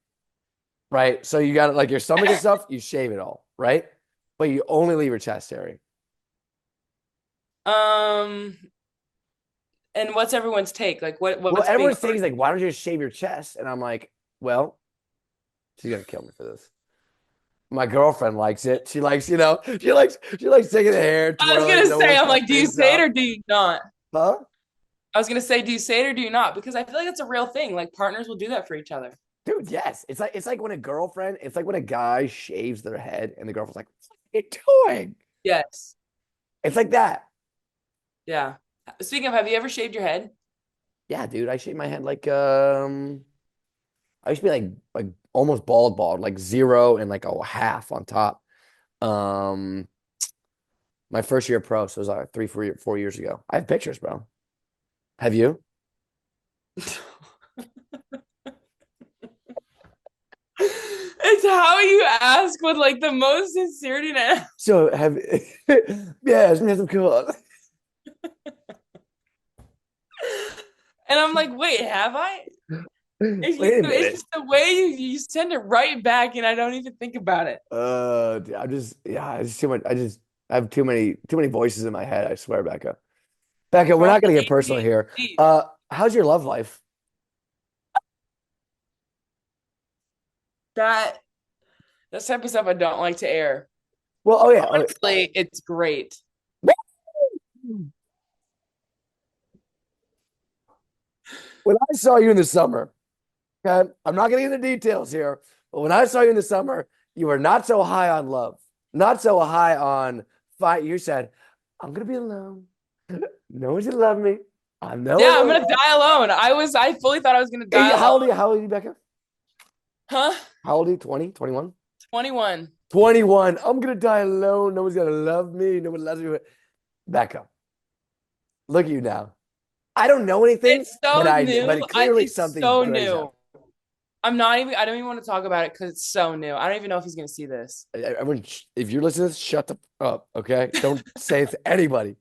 right? So you got like your stomach and stuff, you shave it all, right? But you only leave your chest hairy. Um, and what's everyone's take? Like Well, what's being everyone's saying is like, why don't you just shave your chest? And I'm like, well, she's gonna kill me for this. My girlfriend likes it. She likes, she likes taking the hair, I was twirling, gonna no say, one's I'm touching like, do you and say it stuff. or do you not? Huh? I was gonna say, do you say it or do you not? Because I feel like it's a real thing. Like partners will do that for each other. Dude, yes. It's like when a girlfriend, it's like when a guy shaves their head and the girlfriend's like, what are you doing? Yes. It's like that. Yeah. Speaking of, have you ever shaved your head? Yeah, dude. I shave my head like I used to be like almost bald, like zero and like a half on top. Um my first year pro, so it was like 4 years ago. I have pictures, bro. Have you? It's how you ask with like the most sincerity now. So have yeah, it's been some cool. And I'm like, wait, have I? Wait a It's minute. just the way you send it right back, and I don't even think about it. Dude, it's too much. I have too many voices in my head. I swear, Becca. Becca, we're From all not gonna the get personal here. ADHD. How's your love life? That that's type of stuff I don't like to air. Well, oh yeah. Honestly, it's great. When I saw you in the summer, okay, I'm not getting into details here, but when I saw you in the summer, you were not so high on love, not so high on fight. You said, "I'm gonna be alone. No one's gonna love me. I'm no Yeah, I'm alone." gonna die alone. I fully thought I was gonna die alone. How old are you? How old are you, Becca? Huh? How old are you? 20, 21? 21. 21. I'm gonna die alone. No one's gonna love me. No one loves me. Becca, look at you now. I don't know anything, It's so new. but clearly It's something so good is happening. new. I don't even want to talk about it because it's so new. I don't even know if he's gonna see this. Everyone, if you're listening to this, shut the up, okay? Don't say it to anybody.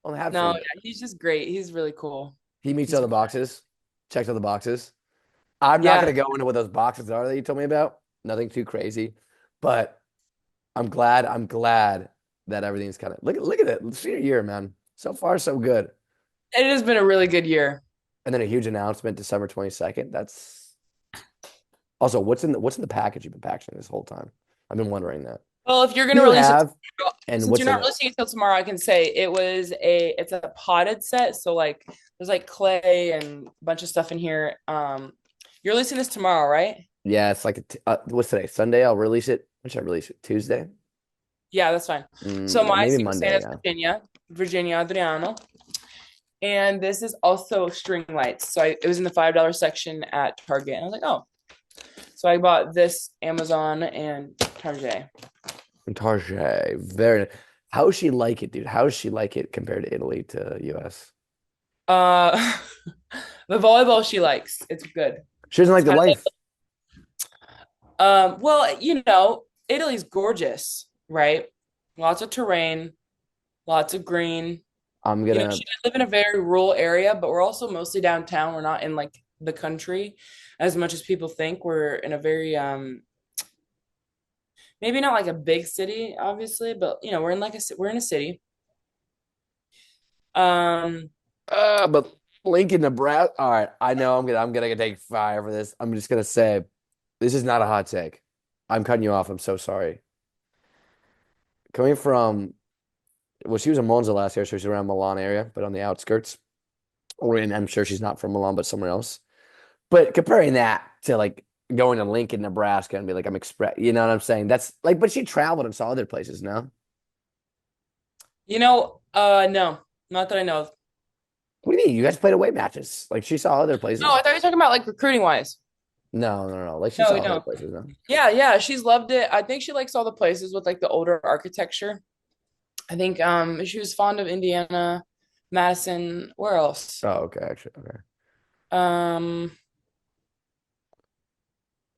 I'll have No, to. yeah, he's just great. He's really cool. He meets He's other boxes, checks other boxes. I'm not yeah. gonna go into what those boxes are that you told me about. Nothing too crazy, but I'm glad. I'm glad that everything's kind of look at it. Senior year, man. So far, so good. It has been a really good year. And then a huge announcement, December 22nd. That's also what's in the package you've been packaging this whole time. I've been wondering that. Well, if you're Do gonna you release it have tomorrow, and since what's you're in not it? releasing it until tomorrow, I can say it's a potted set. So like there's like clay and a bunch of stuff in here. You're releasing this tomorrow, right? Yeah, it's like what's today? Sunday. I'll release it. When should I release it? Tuesday? Yeah, that's fine. So my Maybe Secret Santa Monday. is Yeah. Virginia Adriano. And this is also string lights. So it was in the $5 section at Target. And I was like, oh. So I bought this Amazon and Target. And Tarjay, very. How does she like it, dude? How does she like it compared to Italy to US? Uh the volleyball she likes. It's good. She doesn't It's like the kind of life. well, Italy's gorgeous, right? Lots of terrain, lots of green. I'm She gonna. does live in a very rural area, but we're also mostly downtown. We're not in like the country as much as people think. We're in a very maybe not like a big city, obviously, but we're in a city. Um, But Lincoln, Nebraska. All right, I know I'm gonna take fire for this. I'm just gonna say, this is not a hot take. I'm cutting you off. I'm so sorry. Coming from, well, she was in Monza last year, so she's around Milan area, but on the outskirts. Or and I'm sure she's not from Milan, but somewhere else. But comparing that to like going to Lincoln, Nebraska, and be like, I'm express. You know what I'm saying? That's like, but she traveled and saw other places. No, No, not that I know of. what do you mean? You guys played away matches. Like she saw other No, I places. thought you were talking about like recruiting wise. No, no, no. Like she No, saw other no. places. No. Yeah, yeah, she's loved it. I think she likes all the places with like the older architecture. I think she was fond of Indiana, Madison. Where else? Oh, okay. Actually, okay. Um,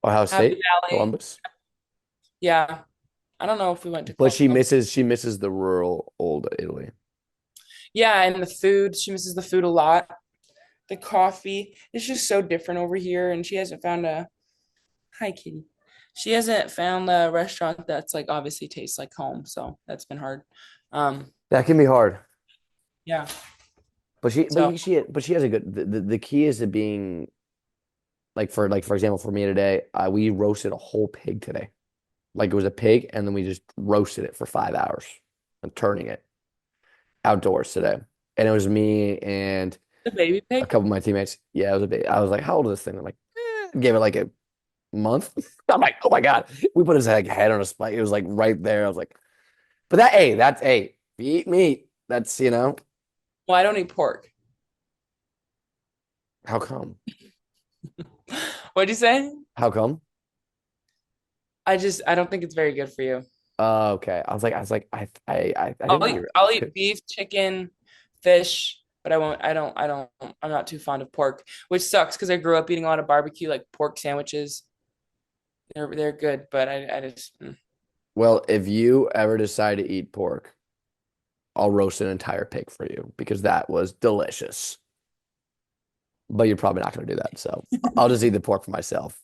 Ohio Happy State, Valley. Columbus. Yeah, I don't know if we went to But Columbus. she misses the rural old Italy. Yeah, and the food. She misses the food a lot. The coffee. It's just so different over here, and she hasn't found a hi kitty. She hasn't found a restaurant that's like obviously tastes like home, so that's been hard. Um, That can be hard. yeah. So But she has a good. The key is to being like for example for me today, we roasted a whole pig today. Like it was a pig, and then we just roasted it for 5 hours and turning it outdoors today. And it was me and the baby a pig. couple of my teammates. Yeah, it was a bit. I was like, "How old is this thing?" I'm like, gave it like a month. I'm like, "Oh my God!" We put his like head on a spike. It was like right there. I was like, "But that's if you eat meat. That's Well, I don't eat pork. how come? What'd you say? How come?" I don't think it's very good for you. Okay. I didn't know you were. I'll eat beef, chicken, fish, but I'm not too fond of pork, which sucks because I grew up eating a lot of barbecue, like pork sandwiches. They're good, but I just Well, if you ever decide to eat pork, I'll roast an entire pig for you because that was delicious. But you're probably not going to do that, so I'll just eat the pork for myself.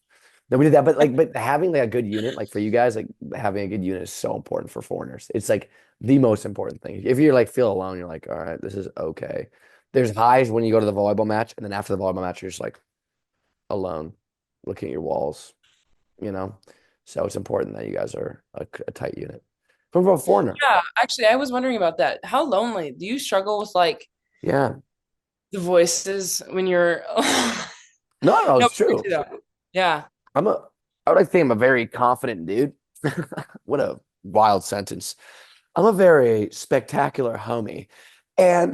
Then we did that, but having like a good unit, like for you guys, like having a good unit is so important for foreigners. It's like the most important thing. If you're like feel alone, you're like, all right, this is okay. There's highs when you go to the volleyball match, and then after the volleyball match, you're just like alone, looking at your walls, you know. So it's important that you guys are a tight unit. From a foreigner, yeah. Actually, I was wondering about that. How lonely? Do you struggle with like yeah. the voices when you're No, no, no, it's true. seriously though. Yeah. I'm a, I would like to think I'm a very confident dude. What a wild sentence. I'm a very spectacular homie. And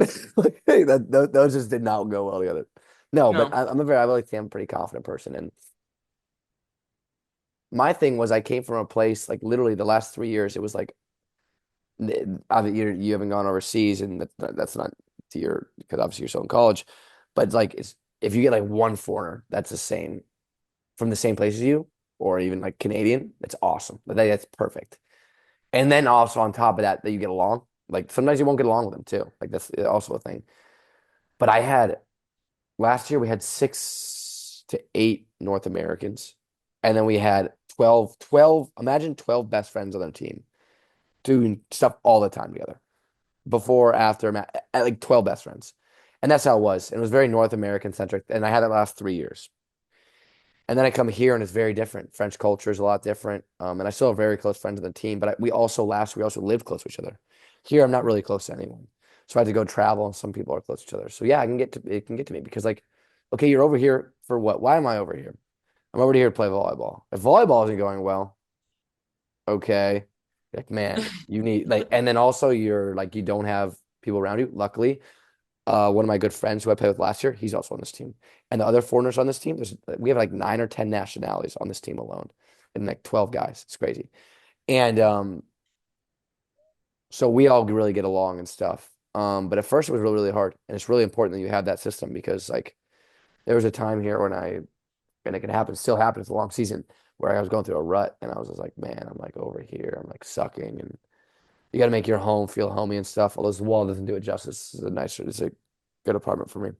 those just did not go well together. No, but No. I really think I'm a pretty confident person. And my thing was I came from a place like literally the last 3 years, it was like, you haven't gone overseas and that's not to your, because obviously you're still in college, but it's like, if you get like one foreigner that's the same from the same place as you, or even like Canadian, it's awesome. That's perfect. And then also on top of that, that you get along. Like sometimes you won't get along with them too. Like that's also a thing. But I had last year we had 6 to 8 North Americans, and then we had 12. Imagine 12 best friends on their team doing stuff all the time together. Before, after, like 12 best friends. And that's how it was. And it was very North American centric. And I had it last 3 years. And then I come here and it's very different. French culture is a lot different. And I still have very close friends on the team, but we also lived close to each other. Here, I'm not really close to anyone. So I had to go travel and some people are close to each other. So yeah, it can get to me because like, okay, you're over here for what? Why am I over here? I'm over here to play volleyball. If volleyball isn't going well, okay. Like, man, you need like, and then also you're like, you don't have people around you. Luckily, one of my good friends who I played with last year, he's also on this team. And the other foreigners on this team, we have like 9 or 10 nationalities on this team alone, and like 12 guys. It's crazy. And so we all really get along and stuff. But at first it was really, really hard. And it's really important that you have that system because like there was a time here and it can happen, still happens, it's a long season where I was going through a rut and I was just like, man, I'm like over here, I'm like sucking and you got to make your home feel homey and stuff. Although this wall doesn't do it justice. It's a good apartment for me.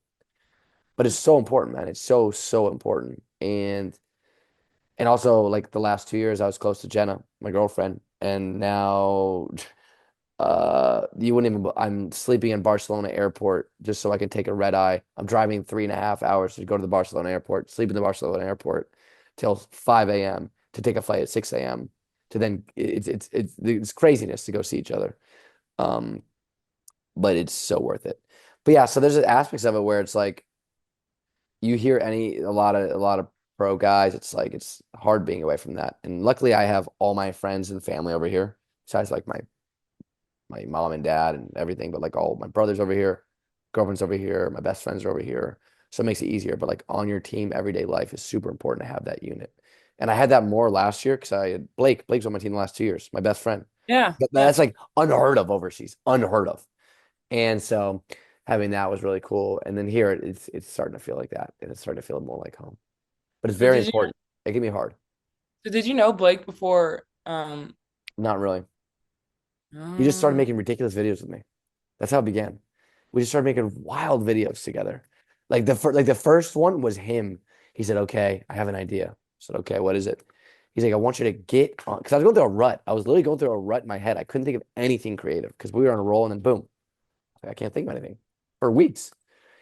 But it's so important, man. It's so, so important. And also like the last 2 years I was close to Jenna, my girlfriend. And now you wouldn't even I'm sleeping in Barcelona airport just so I can take a red eye. I'm driving 3.5 hours to go to the Barcelona airport, sleep in the Barcelona airport till 5 a.m. to take a flight at 6 a.m. to then it's craziness to go see each other. Um, but it's so worth it. But yeah, so there's aspects of it where it's like you hear a lot of pro guys, it's like it's hard being away from that. And luckily, I have all my friends and family over here, besides like my mom and dad and everything. But like all my brothers over here, girlfriends over here, my best friends are over here, so it makes it easier. But like on your team, everyday life is super important to have that unit. And I had that more last year because I had Blake. Blake's on my team the last 2 years, my best friend. Yeah. But Yeah. that's like unheard of overseas, unheard of. And so having that was really cool. And then here it's starting to feel like that, and it's starting to feel more like home. But it's So very did you important. It can be hard. so did you know Blake before Not really. He just started making ridiculous videos with me. That's how it began. We just started making wild videos together. Like the first one was him. He said, "Okay, I have an idea." I said, "Okay, what is it?" He's like, "I want you to get on," because I was going through a rut. I was literally going through a rut in my head. I couldn't think of anything creative because we were on a roll, and then boom, I can't think of anything for weeks.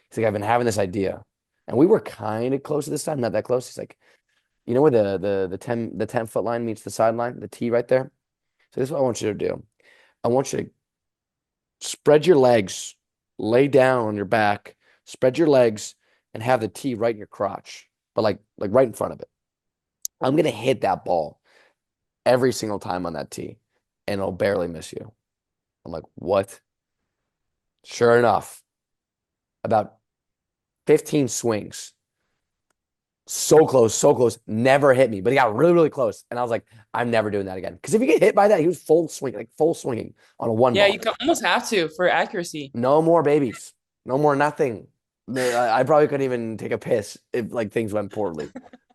He's like, "I've been having this idea," and we were kind of close at this time, not that close. He's like, "You know where the 10 foot line meets the sideline, the T right there? So this is what I want you to do. I want you to spread your legs, lay down on your back, spread your legs, and have the tee right in your crotch, but like right in front of it. I'm gonna hit that ball every single time on that tee, and it'll barely miss you." I'm like, "What?" Sure enough, about 15 swings. So close, never hit me, but he got really, really close. And I was like, I'm never doing that again. Because if you get hit by that, he was full swing, like full swinging on a one yeah, ball. you almost have to for accuracy. No more babies. No more nothing. I probably couldn't even take a piss if like things went poorly.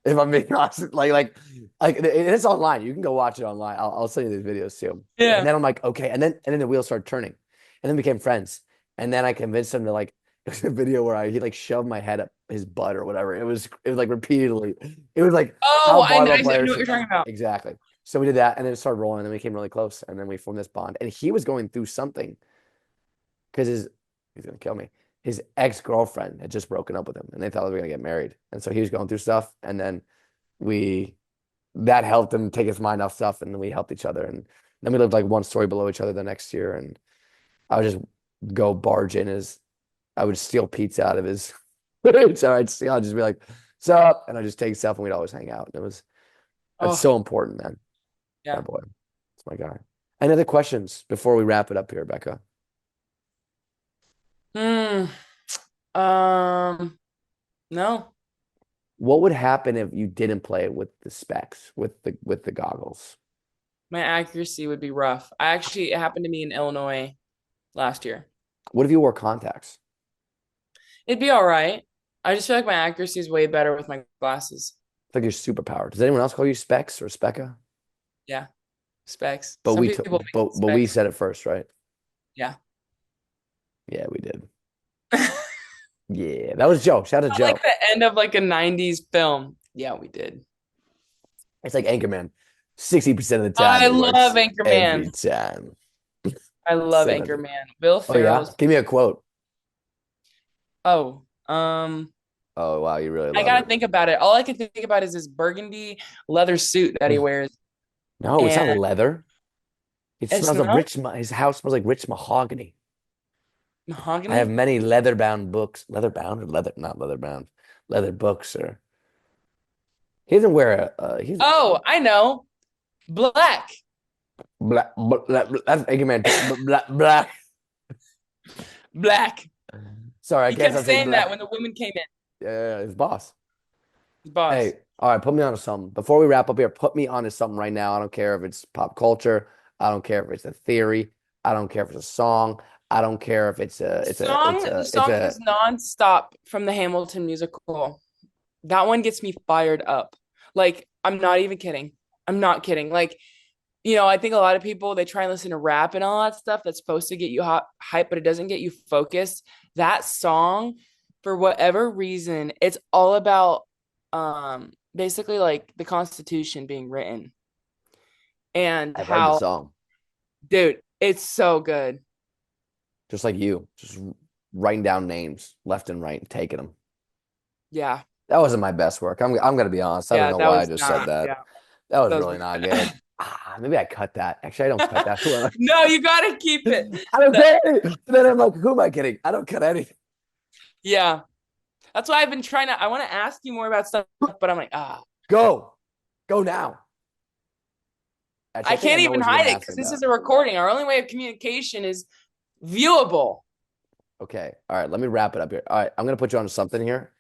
If I'm being honest, it's online. You can go watch it online. I'll send you these videos too. And Yeah. then I'm like, okay. And then the wheels started turning, and then we became friends. And then I convinced him to like. There's a video where he like shoved my head up his butt or whatever. It was like repeatedly. It was like how Oh, I volleyball know players what you're talking about. exactly. So we did that, and then it started rolling, and then we became really close, and then we formed this bond. And he was going through something because he's gonna kill me. His ex-girlfriend had just broken up with him, and they thought they were gonna get married. And so he was going through stuff, and then we that helped him take his mind off stuff, and then we helped each other. And then we lived like one story below each other the next year, and I would just go barge in his. I would steal pizza out of his. So I'd just be like, "Sup?" And I just take stuff, and we'd always hang out. And that's Oh, so important, man. yeah. My boy, it's my guy. Any other questions before we wrap it up here, Bekah? Hmm. No. What would happen if you didn't play with the specs, with the goggles? My accuracy would be rough. It happened to me in Illinois last year. What if you wore contacts? It'd be all right. I just feel like my accuracy is way better with my glasses. It's like your superpower. Does anyone else call you specs or specka? Yeah. Specs. But Some we took, people make but we specs. said it first, right? Yeah. Yeah, we did. Not Yeah, that was Joe. Shout out to Joe. like the end of like a 90s film. Yeah, we did. It's like Anchorman. 60% of the time I it love works every Anchorman. time. I love 70. Anchorman. Will Oh yeah, Ferrell's. give me a quote. Oh, Oh wow, you really I love gotta it. think about it. All I can think about is this burgundy leather suit that he wears. No, it's And not leather. It it's smells of not rich. His house smells like rich mahogany. I have mahogany. many leather-bound books. Leather-bound or leather? Not leather-bound. Leather books or he doesn't wear he's Oh, I know. Black. that's Anchorman. Black. Black. Sorry, I He can't kept stop saying saying that black. when the women came in. Yeah, his boss. His boss. Hey, all right, put me onto something. Before we wrap up here, put me onto something right now. I don't care if it's pop culture. I don't care if it's a theory. I don't care if it's a song. I don't care if it's a it's a it's The a it's song a is nonstop from the Hamilton musical. That one gets me fired up. Like, I'm not even kidding. I'm not kidding. Like, I think a lot of people they try and listen to rap and all that stuff that's supposed to get you hot hype, but it doesn't get you focused. That song, for whatever reason, it's all about basically like the Constitution being written and I've heard the how, song. dude, it's so good. Just like you, just writing down names left and right and taking them. Yeah. That wasn't my best work. I'm gonna be honest. I don't Yeah, know that why I was just said not. that. Yeah, That was that was really not good. Maybe I cut that. Actually, I don't cut that. Who am no, you gotta keep it. I don't cut anything. Then I'm like, who am I kidding? I don't cut anything. Yeah. That's why I've been trying to. I want to ask you more about stuff, but I'm like, Go now. I can't even hide it because this is a recording. Our only way of communication is viewable. Okay. All right. Let me wrap it up here. All right. I'm gonna put you on something here.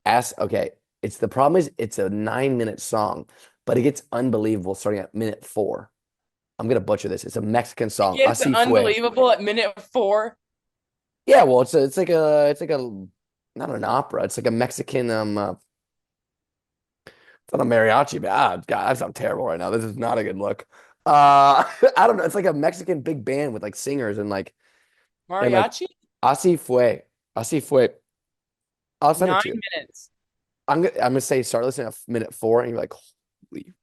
Okay. The problem is it's a 9-minute song, but it gets unbelievable starting at minute 4. I'm gonna butcher this. It's a Mexican song. It's unbelievable at minute 4. Yeah, well, it's like a not an opera. It's like a Mexican it's not a mariachi, but God, I sound terrible right now. This is not a good look. I don't know. It's like a Mexican big band with like singers and like mariachi. Así fue. I'll send it to you. 9 minutes. I'm gonna say start listening at minute 4, and you're like, holy.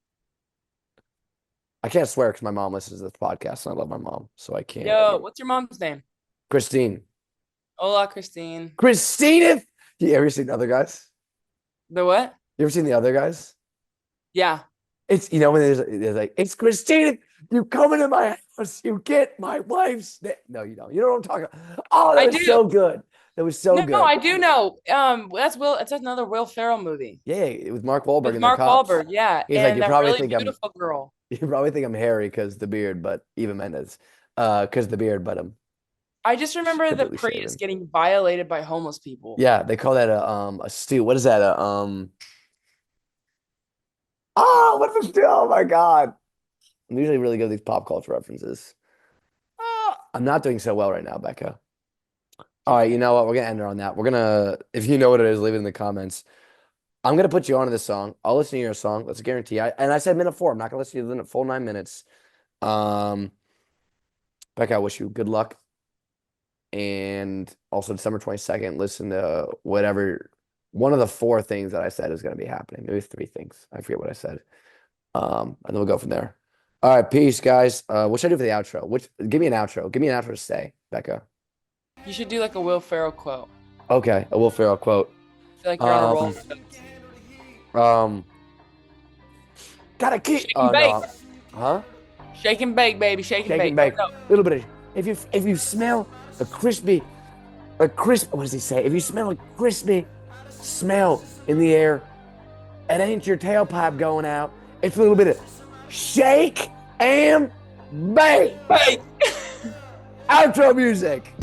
I can't swear because my mom listens to this podcast, and I love my mom, so I can't. Yo, what's your mom's name? Christine. Hola, Christine. Christine. You ever seen the other guys? The what? You ever seen the other guys? Yeah. It's when there's like, it's Christine. You come into my house, you get my wife's name. No, you don't. You know what I'm talking about. Oh, that was so good. That was so good. No, I do know. That's Will. It's another Will Ferrell movie. Yeah, it was Mark Wahlberg. With Mark Wahlberg, yeah. He's like, you probably really think beautiful girl. You probably think I'm hairy because the beard, but Eva Mendes, because the beard, but I just remember the Prius getting violated by homeless people. Yeah, they call that a stew. What is that? What's a stew? Oh my God. I'm usually really good at these pop culture references. I'm not doing so well right now, Bekah. All right, you know what? We're gonna end it on that. If you know what it is, leave it in the comments. I'm gonna put you onto this song. I'll listen to your song. That's a guarantee. I said minute 4. I'm not gonna listen to you the full 9 minutes. Bekah, I wish you good luck. And also December 22nd, listen to whatever one of the 4 things that I said is gonna be happening. Maybe 3 things. I forget what I said. And then we'll go from there. All right, peace, guys. What should I do for the outro? Give me an outro. Give me an outro to say, Bekah. You should do like a Will Ferrell quote. Okay, a Will Ferrell quote. I feel like you're on a roll. Gotta keep. Shake and bake. No. Huh? Shake and bake, baby. Shake and bake. A little bit. If you smell a crispy. What does he say? If you smell a crispy smell in the air, it ain't your tailpipe going out. It's a little bit of shake and bake. Bake. Outro music.